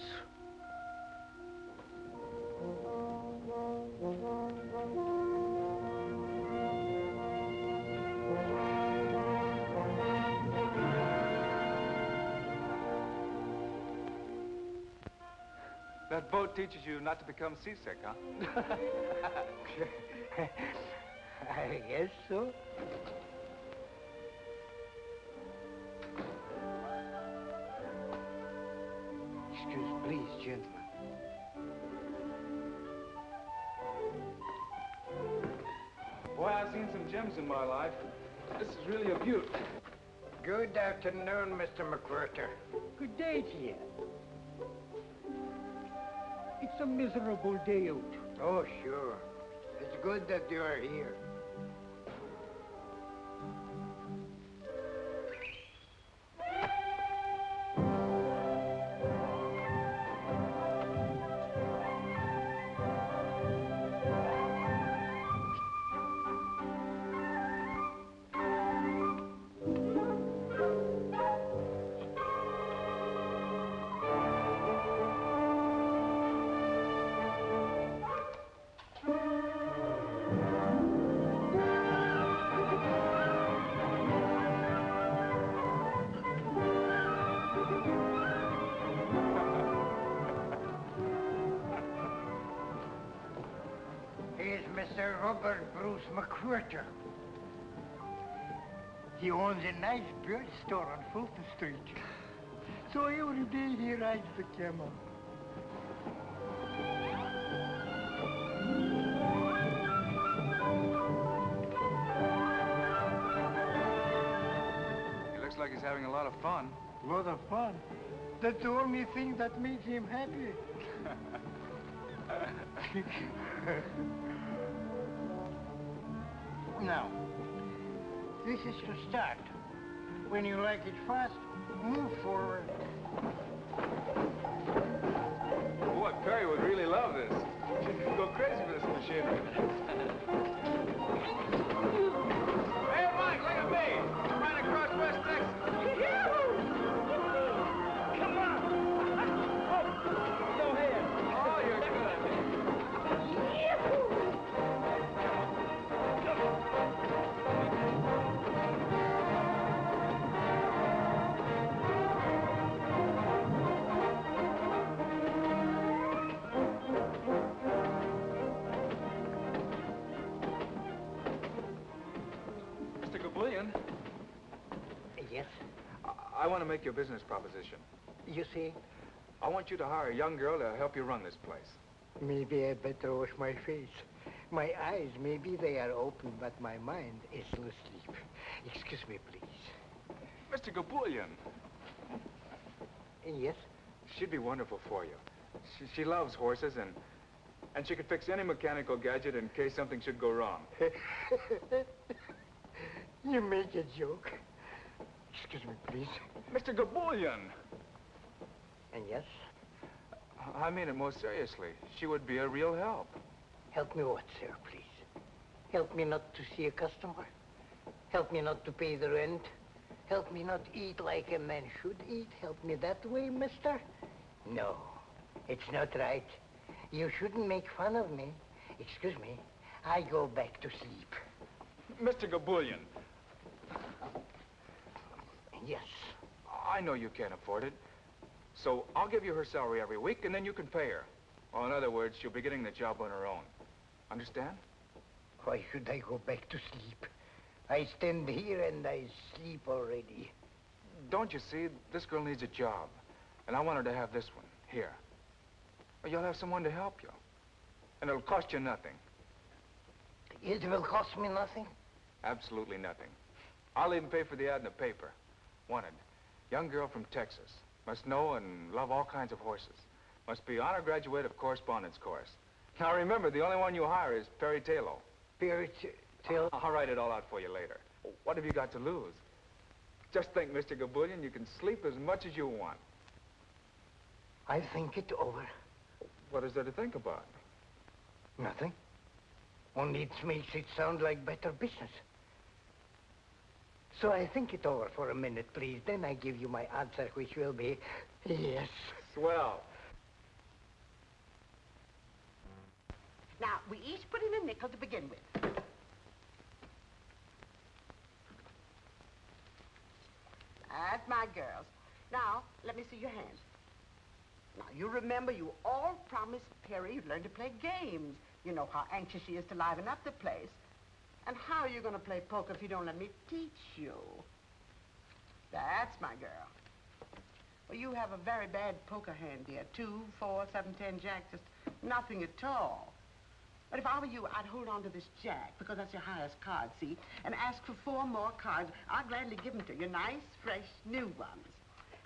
That boat teaches you not to become seasick, huh? I guess so. Excuse, please, gentlemen. Boy, I've seen some gems in my life. This is really a beaut. Good afternoon, Mr. McWhirter. Good day to you. It's a miserable day out. Oh, sure. It's good that you are here. Mr. Robert Bruce McWhirter. He owns a nice bird store on Fulton Street. So every day he rides the camel. He looks like he's having a lot of fun. A lot of fun? That's the only thing that makes him happy. Now, this is to start. When you like it fast, move forward. Boy, Perry would really love this. She'd go crazy for this machinery. Hey, Mike, look at me. I'm right across West Texas. Come on. Oh, go ahead. Oh, you're good. I want to make you a business proposition. You see, I want you to hire a young girl to help you run this place. maybe I better wash my face. My eyes, maybe they are open, but my mind is still asleep. Excuse me, please. Mr. Gabulian. Yes? She'd be wonderful for you. She loves horses, and she could fix any mechanical gadget in case something should go wrong. You make a joke. Excuse me, please. Mr. Gabulian. And yes? I mean it most seriously. She would be a real help. Help me what, sir, please? Help me not to see a customer? Help me not to pay the rent? Help me not eat like a man should eat? Help me that way, mister? No, it's not right. You shouldn't make fun of me. Excuse me, I go back to sleep. Mr. Gabulian. Yes. I know you can't afford it. So I'll give you her salary every week, and then you can pay her. Or in other words, she'll be getting the job on her own. Understand? Why should I go back to sleep? I stand here and I sleep already. Don't you see? This girl needs a job. And I want her to have this one, here. Or you'll have someone to help you. And it'll cost you nothing. It will cost me nothing? Absolutely nothing. I'll even pay for the ad in the paper. Wanted. Young girl from Texas. Must know and love all kinds of horses. Must be honor graduate of correspondence course. Now remember, the only one you hire is Perry Taylor. Perry Taylor? I'll write it all out for you later. What have you got to lose? Just think, Mr. Gabulian, you can sleep as much as you want. I think it over. What is there to think about? Nothing. Only it makes it sound like better business. So I think it over for a minute, please. Then I give you my answer, which will be yes. Swell. Now, we each put in a nickel to begin with. That's my girls. Now, let me see your hands. Now, you remember you all promised Perry you'd learn to play games. You know how anxious she is to liven up the place. And how are you going to play poker if you don't let me teach you? That's my girl. Well, you have a very bad poker hand, dear. 2, 4, 7, 10, jack, just nothing at all. But if I were you, I'd hold on to this jack, because that's your highest card, see? And ask for 4 more cards. I'll gladly give them to you. Nice, fresh, new ones.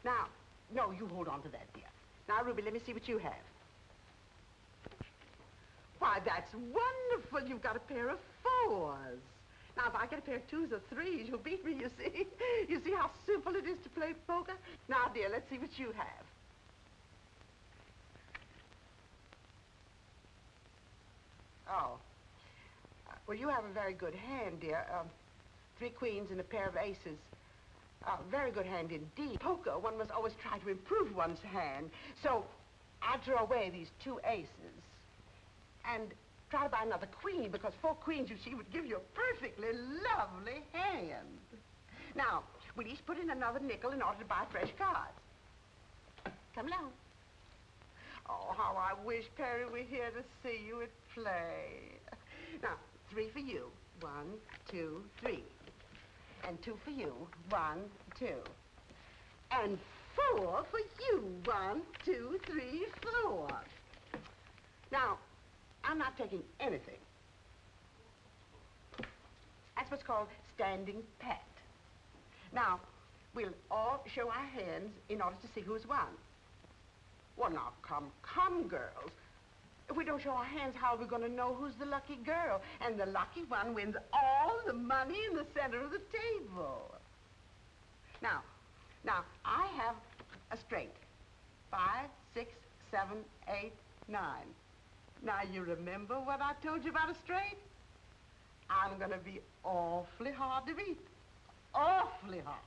Now, no, you hold on to that, dear. Now, Ruby, let me see what you have. Why, that's wonderful. You've got a pair of 4s. Now, if I get a pair of 2s or 3s, you'll beat me, you see. You see how simple it is to play poker? Now, dear, let's see what you have. Oh. Well, you have a very good hand, dear. 3 queens and a pair of aces. Very good hand indeed. Poker, one must always try to improve one's hand. So, I'll throw away these 2 aces and try to buy another queen, because 4 queens, you see, would give you a perfectly lovely hand. Now, we'll each put in another nickel in order to buy fresh cards. Come along. Oh, how I wish Perry were here to see you at play. Now, 3 for you. 1, 2, 3. And 2 for you. 1, 2. And 4 for you. 1, 2, 3, 4. Now, I'm not taking anything. That's what's called standing pat. Now, we'll all show our hands in order to see who's won. Well, now, come, girls. If we don't show our hands, how are we going to know who's the lucky girl? And the lucky one wins all the money in the center of the table. Now, I have a straight. 5, 6, 7, 8, 9. Now, you remember what I told you about a straight? I'm going to be awfully hard to beat. Awfully hard.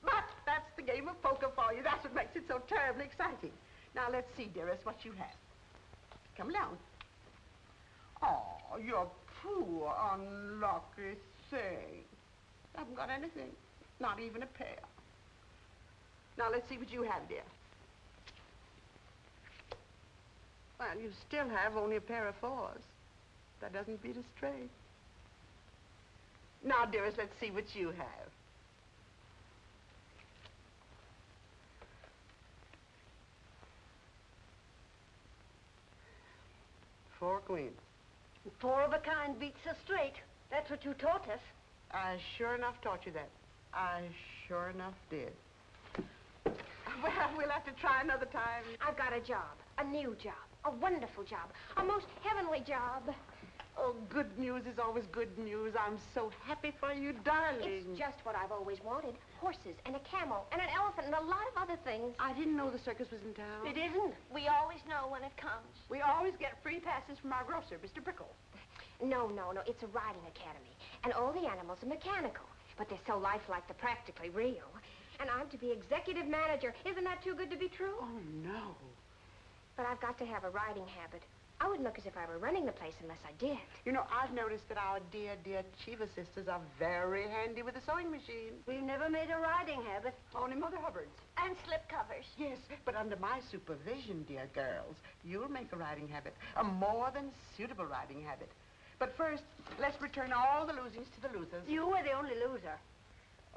But that's the game of poker for you. That's what makes it so terribly exciting. Now, let's see, dearest, what you have. Come along. Oh, you poor, unlucky thing. I haven't got anything. Not even a pair. Now, let's see what you have, dear. Well, you still have only a pair of 4s. That doesn't beat a straight. Now, dearest, let's see what you have. queen. 4 of a kind beats a straight. That's what you taught us. I sure enough taught you that. I sure enough did. Well, we'll have to try another time. I've got a job, a new job, a wonderful job, a most heavenly job. Oh, good news is always good news. I'm so happy for you, darling. It's just what I've always wanted. Horses and a camel and an elephant and a lot of other things. I didn't know the circus was in town. It isn't. We always know when it comes. We always get free passes from our grocer, Mr. Prickle. No. It's a riding academy. And all the animals are mechanical. But they're so lifelike they're practically real. And I'm to be executive manager. Isn't that too good to be true? Oh, no. But I've got to have a riding habit. I wouldn't look as if I were running the place unless I did. You know, I've noticed that our dear, dear Cheever sisters are very handy with the sewing machine. We've never made a riding habit. Only Mother Hubbard's. And slip covers. Yes, but under my supervision, dear girls, you'll make a riding habit, a more than suitable riding habit. But first, let's return all the losings to the losers. You were the only loser.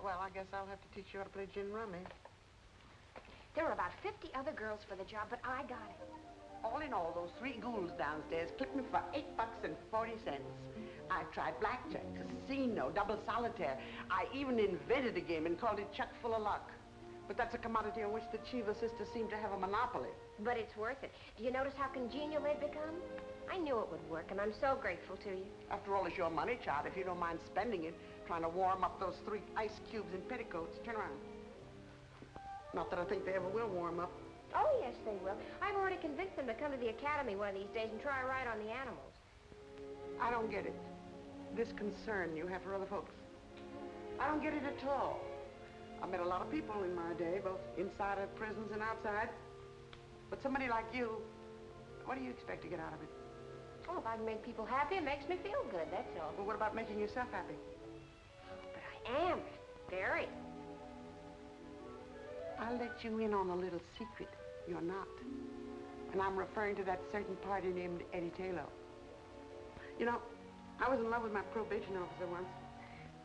Well, I guess I'll have to teach you how to play gin rummy. There were about 50 other girls for the job, but I got it. All in all, those 3 ghouls downstairs clipped me for $8.40. I tried blackjack, casino, double solitaire. I even invented a game and called it Chuck Full of Luck. But that's a commodity on which the Cheever sisters seem to have a monopoly. But it's worth it. Do you notice how congenial they've become? I knew it would work, and I'm so grateful to you. After all, it's your money, child, if you don't mind spending it, trying to warm up those 3 ice cubes in petticoats. Turn around. Not that I think they ever will warm up. Oh, yes, they will. I've already convinced them to come to the academy one of these days and try a ride on the animals. I don't get it. This concern you have for other folks. I don't get it at all. I've met a lot of people in my day, both inside of prisons and outside. But somebody like you, what do you expect to get out of it? Oh, if I can make people happy, it makes me feel good, that's all. Well, what about making yourself happy? But I am. Very. I'll let you in on a little secret. You're not. And I'm referring to that certain party named Eddie Taylor. You know, I was in love with my probation officer once.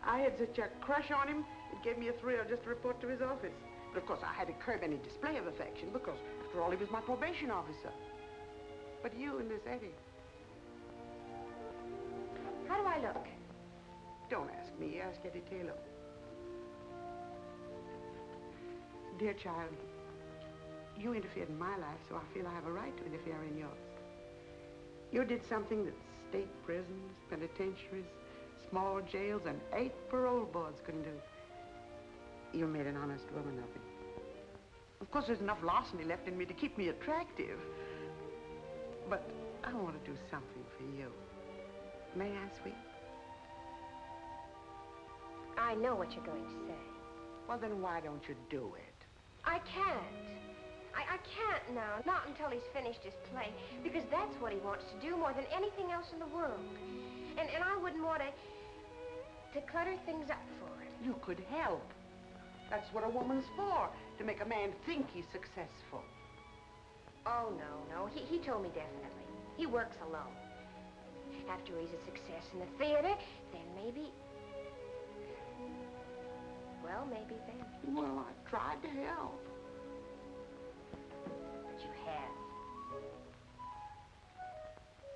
I had such a crush on him, it gave me a thrill just to report to his office. But of course, I had to curb any display of affection because, after all, he was my probation officer. But you and this Eddie. How do I look? Don't ask me, ask Eddie Taylor. Dear child, you interfered in my life, so I feel I have a right to interfere in yours. You did something that state prisons, penitentiaries, small jails, and 8 parole boards couldn't do. You made an honest woman of me. Of course, there's enough larceny left in me to keep me attractive. But I want to do something for you. May I, sweet? I know what you're going to say. Well, then why don't you do it? I can't. I can't now, not until he's finished his play, because that's what he wants to do more than anything else in the world. And I wouldn't want to clutter things up for him. You could help. That's what a woman's for, to make a man think he's successful. Oh, no. He told me definitely. He works alone. After he's a success in the theater, then maybe... Well, maybe then. Well, I tried to help. But you have.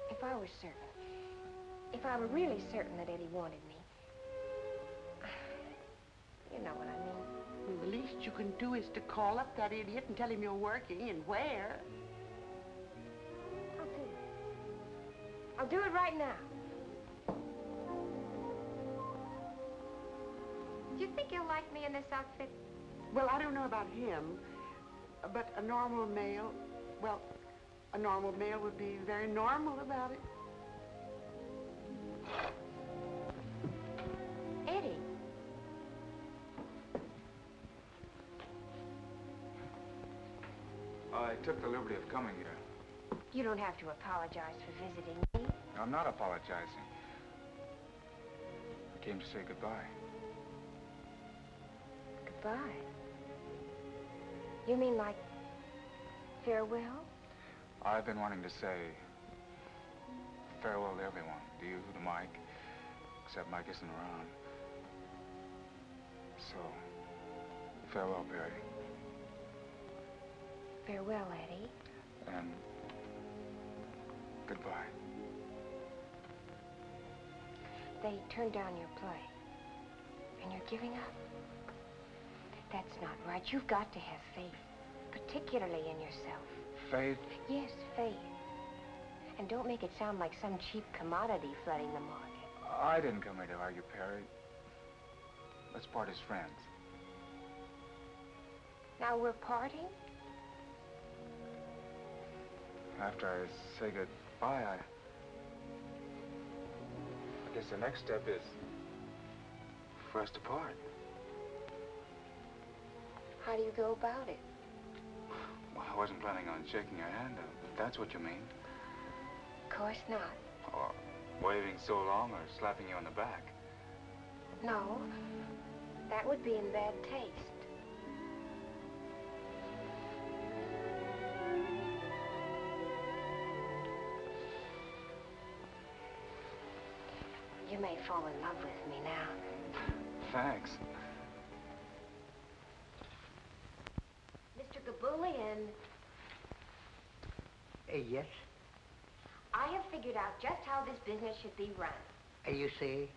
If I were certain, if I were really certain that Eddie wanted me, you know what I mean. Well, the least you can do is to call up that idiot and tell him you're working and where. I'll do it. I'll do it right now. Do you think he'll like me in this outfit? Well, I don't know about him, but a normal male, well, a normal male would be very normal about it. Eddie. I took the liberty of coming here. You don't have to apologize for visiting me. I'm not apologizing. I came to say goodbye. Goodbye? You mean like farewell? I've been wanting to say farewell to everyone. To you, to Mike, except Mike isn't around. So, farewell, Perry. Farewell, Eddie. And goodbye. they turned down your play. And you're giving up. That's not right. You've got to have faith, particularly in yourself. Faith? Yes, faith. And don't make it sound like some cheap commodity flooding the market. I didn't come here to argue, Perry. Let's part as friends. Now we're parting? After I say goodbye, I guess the next step is for us to part. How do you go about it? Well, I wasn't planning on shaking your hand, if that's what you mean. Of course not. Or waving so long or slapping you on the back. No. That would be in bad taste. You may fall in love with me now. Thanks. Mr. Gabulian. Yes? I have figured out just how this business should be run. You see?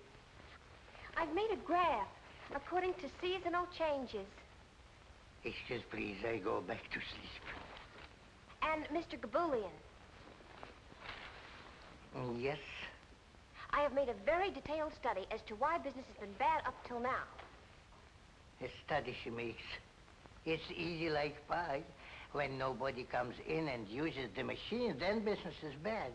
I've made a graph according to seasonal changes. Excuse, please, I go back to sleep. And Mr. Gabulian. Yes? I have made a very detailed study as to why business has been bad up till now. A study she makes. It's easy like pie. When nobody comes in and uses the machine, then business is bad.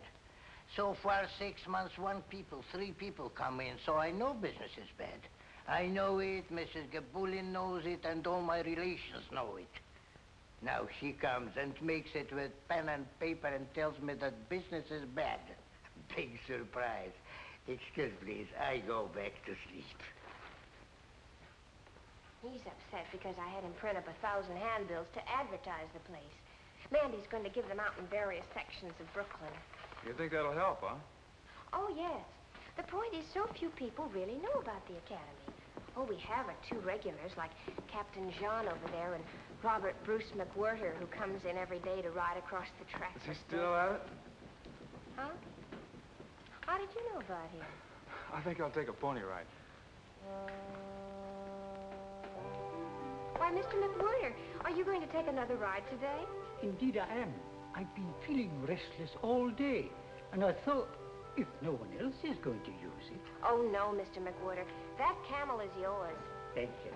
So far, 6 months, 3 people come in, so I know business is bad. I know it, Mrs. Gabulian knows it, and all my relations know it. Now she comes and makes it with pen and paper and tells me that business is bad. Big surprise. Excuse, please, I go back to sleep. He's upset because I had him print up 1,000 handbills to advertise the place. Mandy's going to give them out in various sections of Brooklyn. You think that'll help, huh? Oh, yes. The point is, so few people really know about the Academy. All we have are 2 regulars, like Captain Jean over there and Robert Bruce McWhirter, who comes in every day to ride across the track. Is he still at it? Huh? How did you know about him? I think I'll take a pony ride. Why, Mr. McWhirter, are you going to take another ride today? Indeed I am. I've been feeling restless all day, and I thought, if no one else is going to use it... Oh, no, Mr. McWhirter. That camel is yours. Thank you.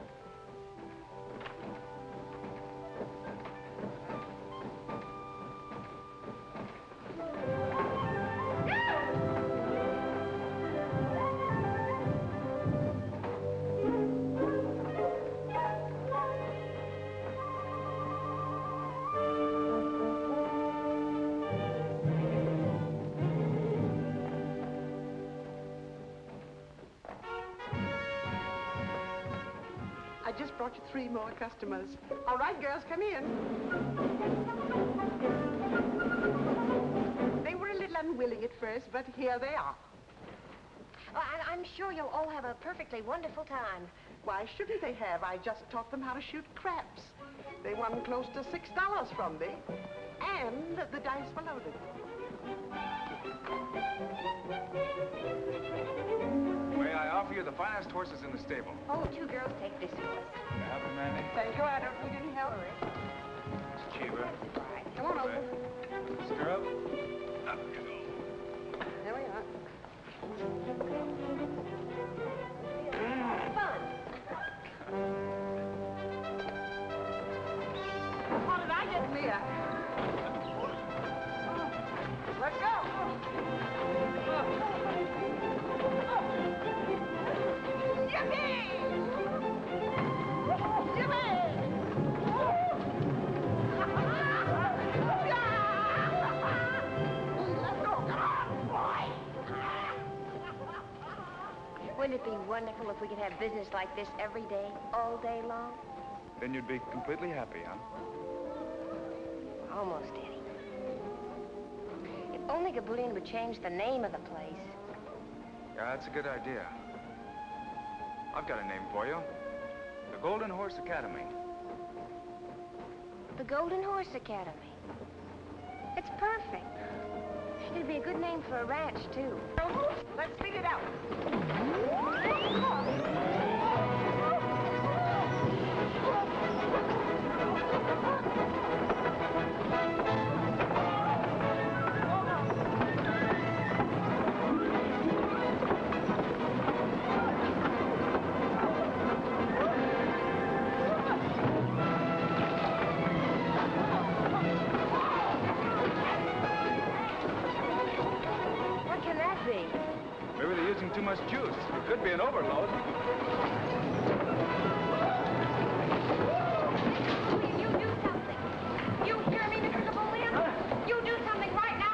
I just brought you 3 more customers. All right, girls, come in. They were a little unwilling at first, but here they are. Oh, I'm sure you'll all have a perfectly wonderful time. Why shouldn't they have? I just taught them how to shoot craps. They won close to $6 from me, and the dice were loaded. May I offer you the finest horses in the stable? Oh, 2 girls take this horse. Can I have them, Mandy? Thank you. I don't need any help. It's cheaper. Come on over. Stir up. Up you There we are. Fun. How did I get Mia? Let's go. Yippee! Wouldn't it be wonderful if we could have business like this every day, all day long? Then you'd be completely happy, huh? Almost, Eddie. If only Gabulian would change the name of the place. Yeah, that's a good idea. I've got a name for you. The Golden Horse Academy. The Golden Horse Academy. It's perfect. It'd be a good name for a ranch, too. Let's figure it out. What can that be? Maybe they're using too much juice. It could be an overload. You do something. You hear me, Mr. Napoleon? You do something right now.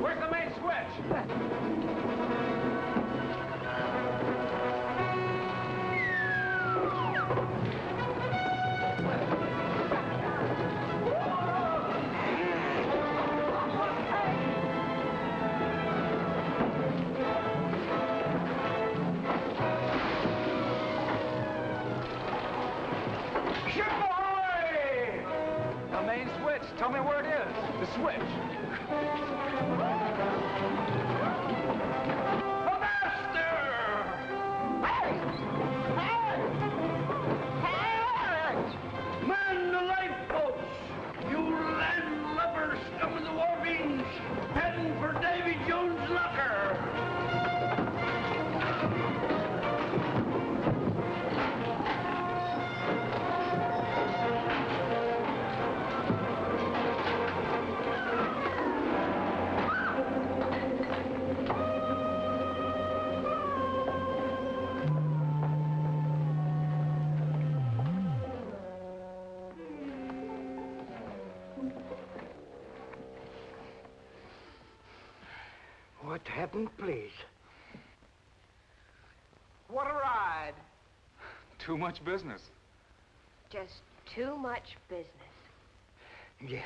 Where's the main switch? Ship ahoy! The main switch. Tell me where it is. The switch. The master! Hey! Man the lifeboats! You landlubber scum of the wharfings! Heading for Davy Jones' locker! What happened, please? What a ride. Too much business. Just too much business. Yes.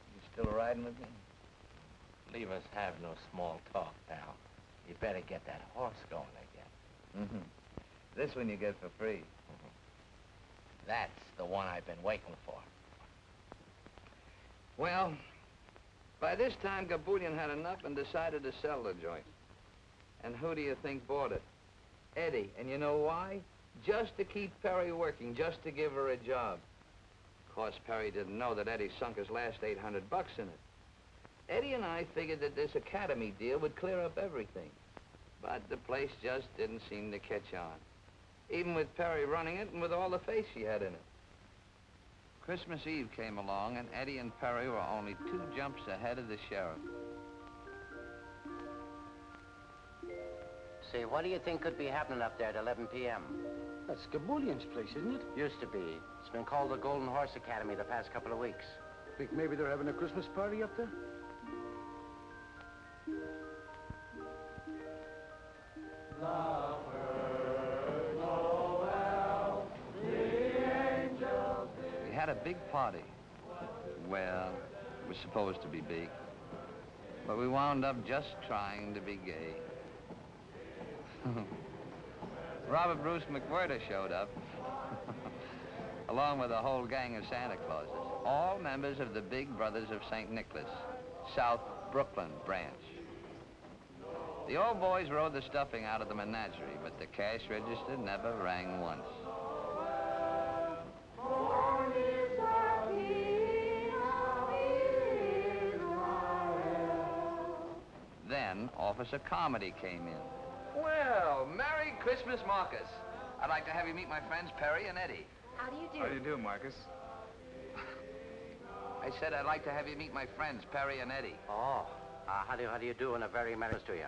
You still riding with me? Leave us have no small talk, pal. You better get that horse going again. Mm-hmm. This one you get for free. That's the one I've been waiting for. Well, by this time, Gabulian had enough and decided to sell the joint. And who do you think bought it? Eddie. And you know why? Just to keep Perry working, just to give her a job. Of course, Perry didn't know that Eddie sunk his last $800 in it. Eddie and I figured that this academy deal would clear up everything. But the place just didn't seem to catch on. Even with Perry running it and with all the faith she had in it. Christmas Eve came along, and Eddie and Perry were only 2 jumps ahead of the sheriff. Say, what do you think could be happening up there at 11 p.m.? That's Gabulian's place, isn't it? Used to be. It's been called the Golden Horse Academy the past couple of weeks. Think maybe they're having a Christmas party up there? We had a big party. Well, it was supposed to be big. But we wound up just trying to be gay. Robert Bruce McWhirter showed up, along with a whole gang of Santa Clauses, all members of the Big Brothers of St. Nicholas, South Brooklyn branch. The old boys rode the stuffing out of the menagerie, but the cash register never rang once. Then Officer Carmody came in. Well, Merry Christmas, Marcus. I'd like to have you meet my friends Perry and Eddie. How do you do? How do you do, Marcus? I said I'd like to have you meet my friends, Perry and Eddie. Oh, how do you do, and a very merry Christmas to you.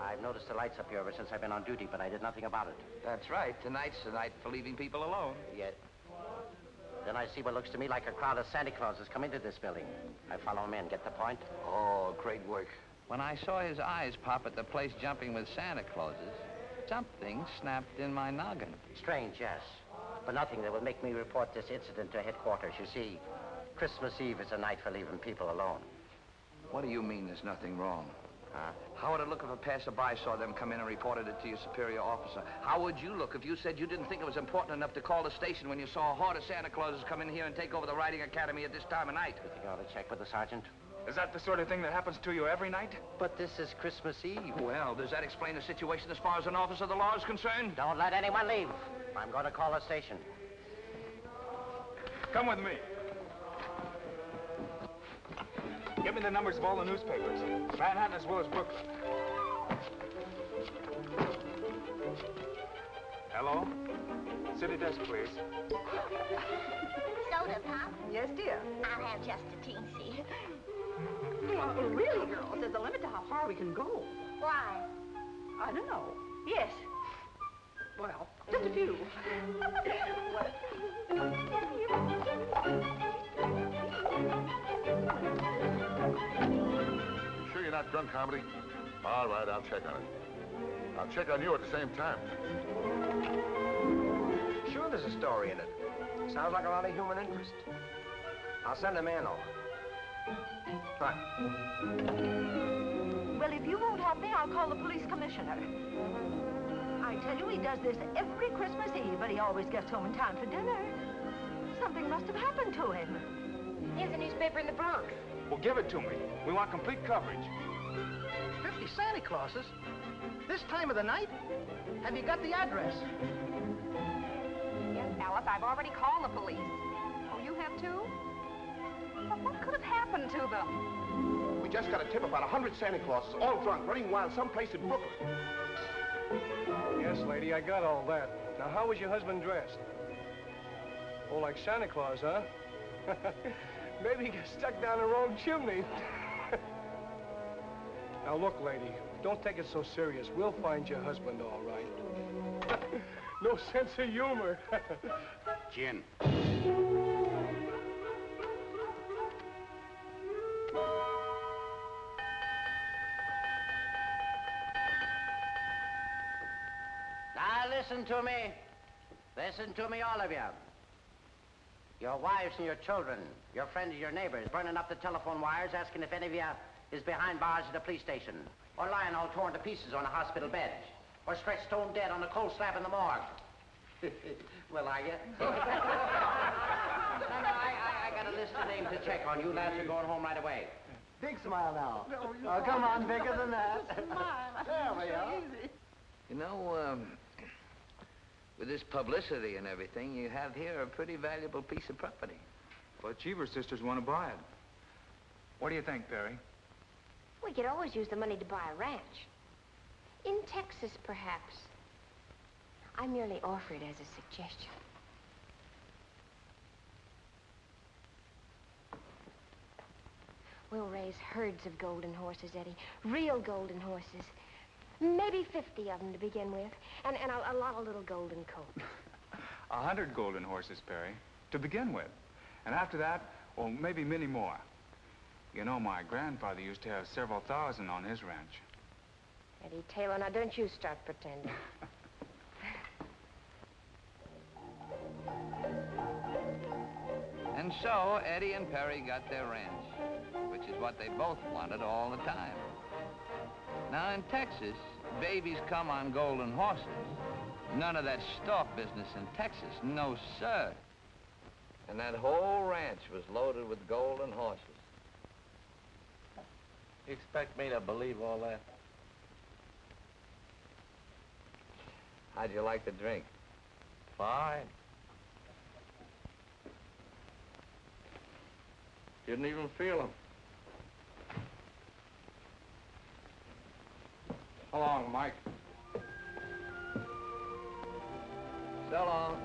I've noticed the lights up here ever since I've been on duty, but I did nothing about it. That's right. Tonight's the night for leaving people alone. Yeah. Then I see what looks to me like a crowd of Santa Clauses come into this building. I follow them in. Get the point? Oh, great work. When I saw his eyes pop at the place jumping with Santa Clauses, something snapped in my noggin. Strange, yes. But nothing that would make me report this incident to headquarters. You see, Christmas Eve is a night for leaving people alone. What do you mean there's nothing wrong? How would it look if a passerby saw them come in and reported it to your superior officer? How would you look if you said you didn't think it was important enough to call the station when you saw a horde of Santa Clauses come in here and take over the riding academy at this time of night? You think I ought to check with the sergeant? Is that the sort of thing that happens to you every night? But this is Christmas Eve. Well, does that explain the situation as far as an officer of the law is concerned? Don't let anyone leave. I'm going to call the station. Come with me. Give me the numbers of all the newspapers. Manhattan as well as Brooklyn. Hello? City desk, please. Soda, Pop? Yes, dear. I'll have just a teensy. Well, really, girls, there's a limit to how far we can go. Why? I don't know. Yes. Well, just a few. Sure you're not drunk, Comedy? All right, I'll check on it. I'll check on you at the same time. Sure there's a story in it. Sounds like a lot of human interest. I'll send a man over. Right. Well, if you won't help me, I'll call the police commissioner. I tell you, he does this every Christmas Eve, but he always gets home in time for dinner. Something must have happened to him. Here's a newspaper in the Bronx. Well, give it to me. We want complete coverage. 50 Santa Clauses? This time of the night? Have you got the address? Yes, Alice, I've already called the police. Oh, you have too? But what could have happened to them? We just got a tip about 100 Santa Clauses, all drunk, running wild someplace in Brooklyn. Yes, lady, I got all that. Now, how was your husband dressed? Oh, like Santa Claus, huh? Maybe he got stuck down the wrong chimney. Now, look, lady, don't take it so serious. We'll find your husband all right. No sense of humor. Gin. Now, listen to me. Listen to me, all of you. Your wives and your children, your friends and your neighbors, burning up the telephone wires, asking if any of you is behind bars at the police station, or lying all torn to pieces on a hospital bed, or stretched stone dead on a cold slab in the morgue. Well, are you? No, I got a list of names to check on. You lads are going home right away. Big smile now. Oh, come on, bigger than that. There we are. You know, with this publicity and everything, you have here a pretty valuable piece of property. But Cheever sisters want to buy it. What do you think, Perry? We could always use the money to buy a ranch. In Texas, perhaps. I merely offer it as a suggestion. We'll raise herds of golden horses, Eddie. Real golden horses. Maybe 50 of them to begin with. And a lot of little golden coats. 100 golden horses, Perry, to begin with. And after that, well, maybe many more. You know, my grandfather used to have several thousand on his ranch. Eddie Taylor, now don't you start pretending. And so, Eddie and Perry got their ranch, which is what they both wanted all the time. Now, in Texas, babies come on golden horses. None of that stalk business in Texas, no, sir. And that whole ranch was loaded with golden horses. You expect me to believe all that? How'd you like the drink? Fine. Didn't even feel them. So long, Mike. So long.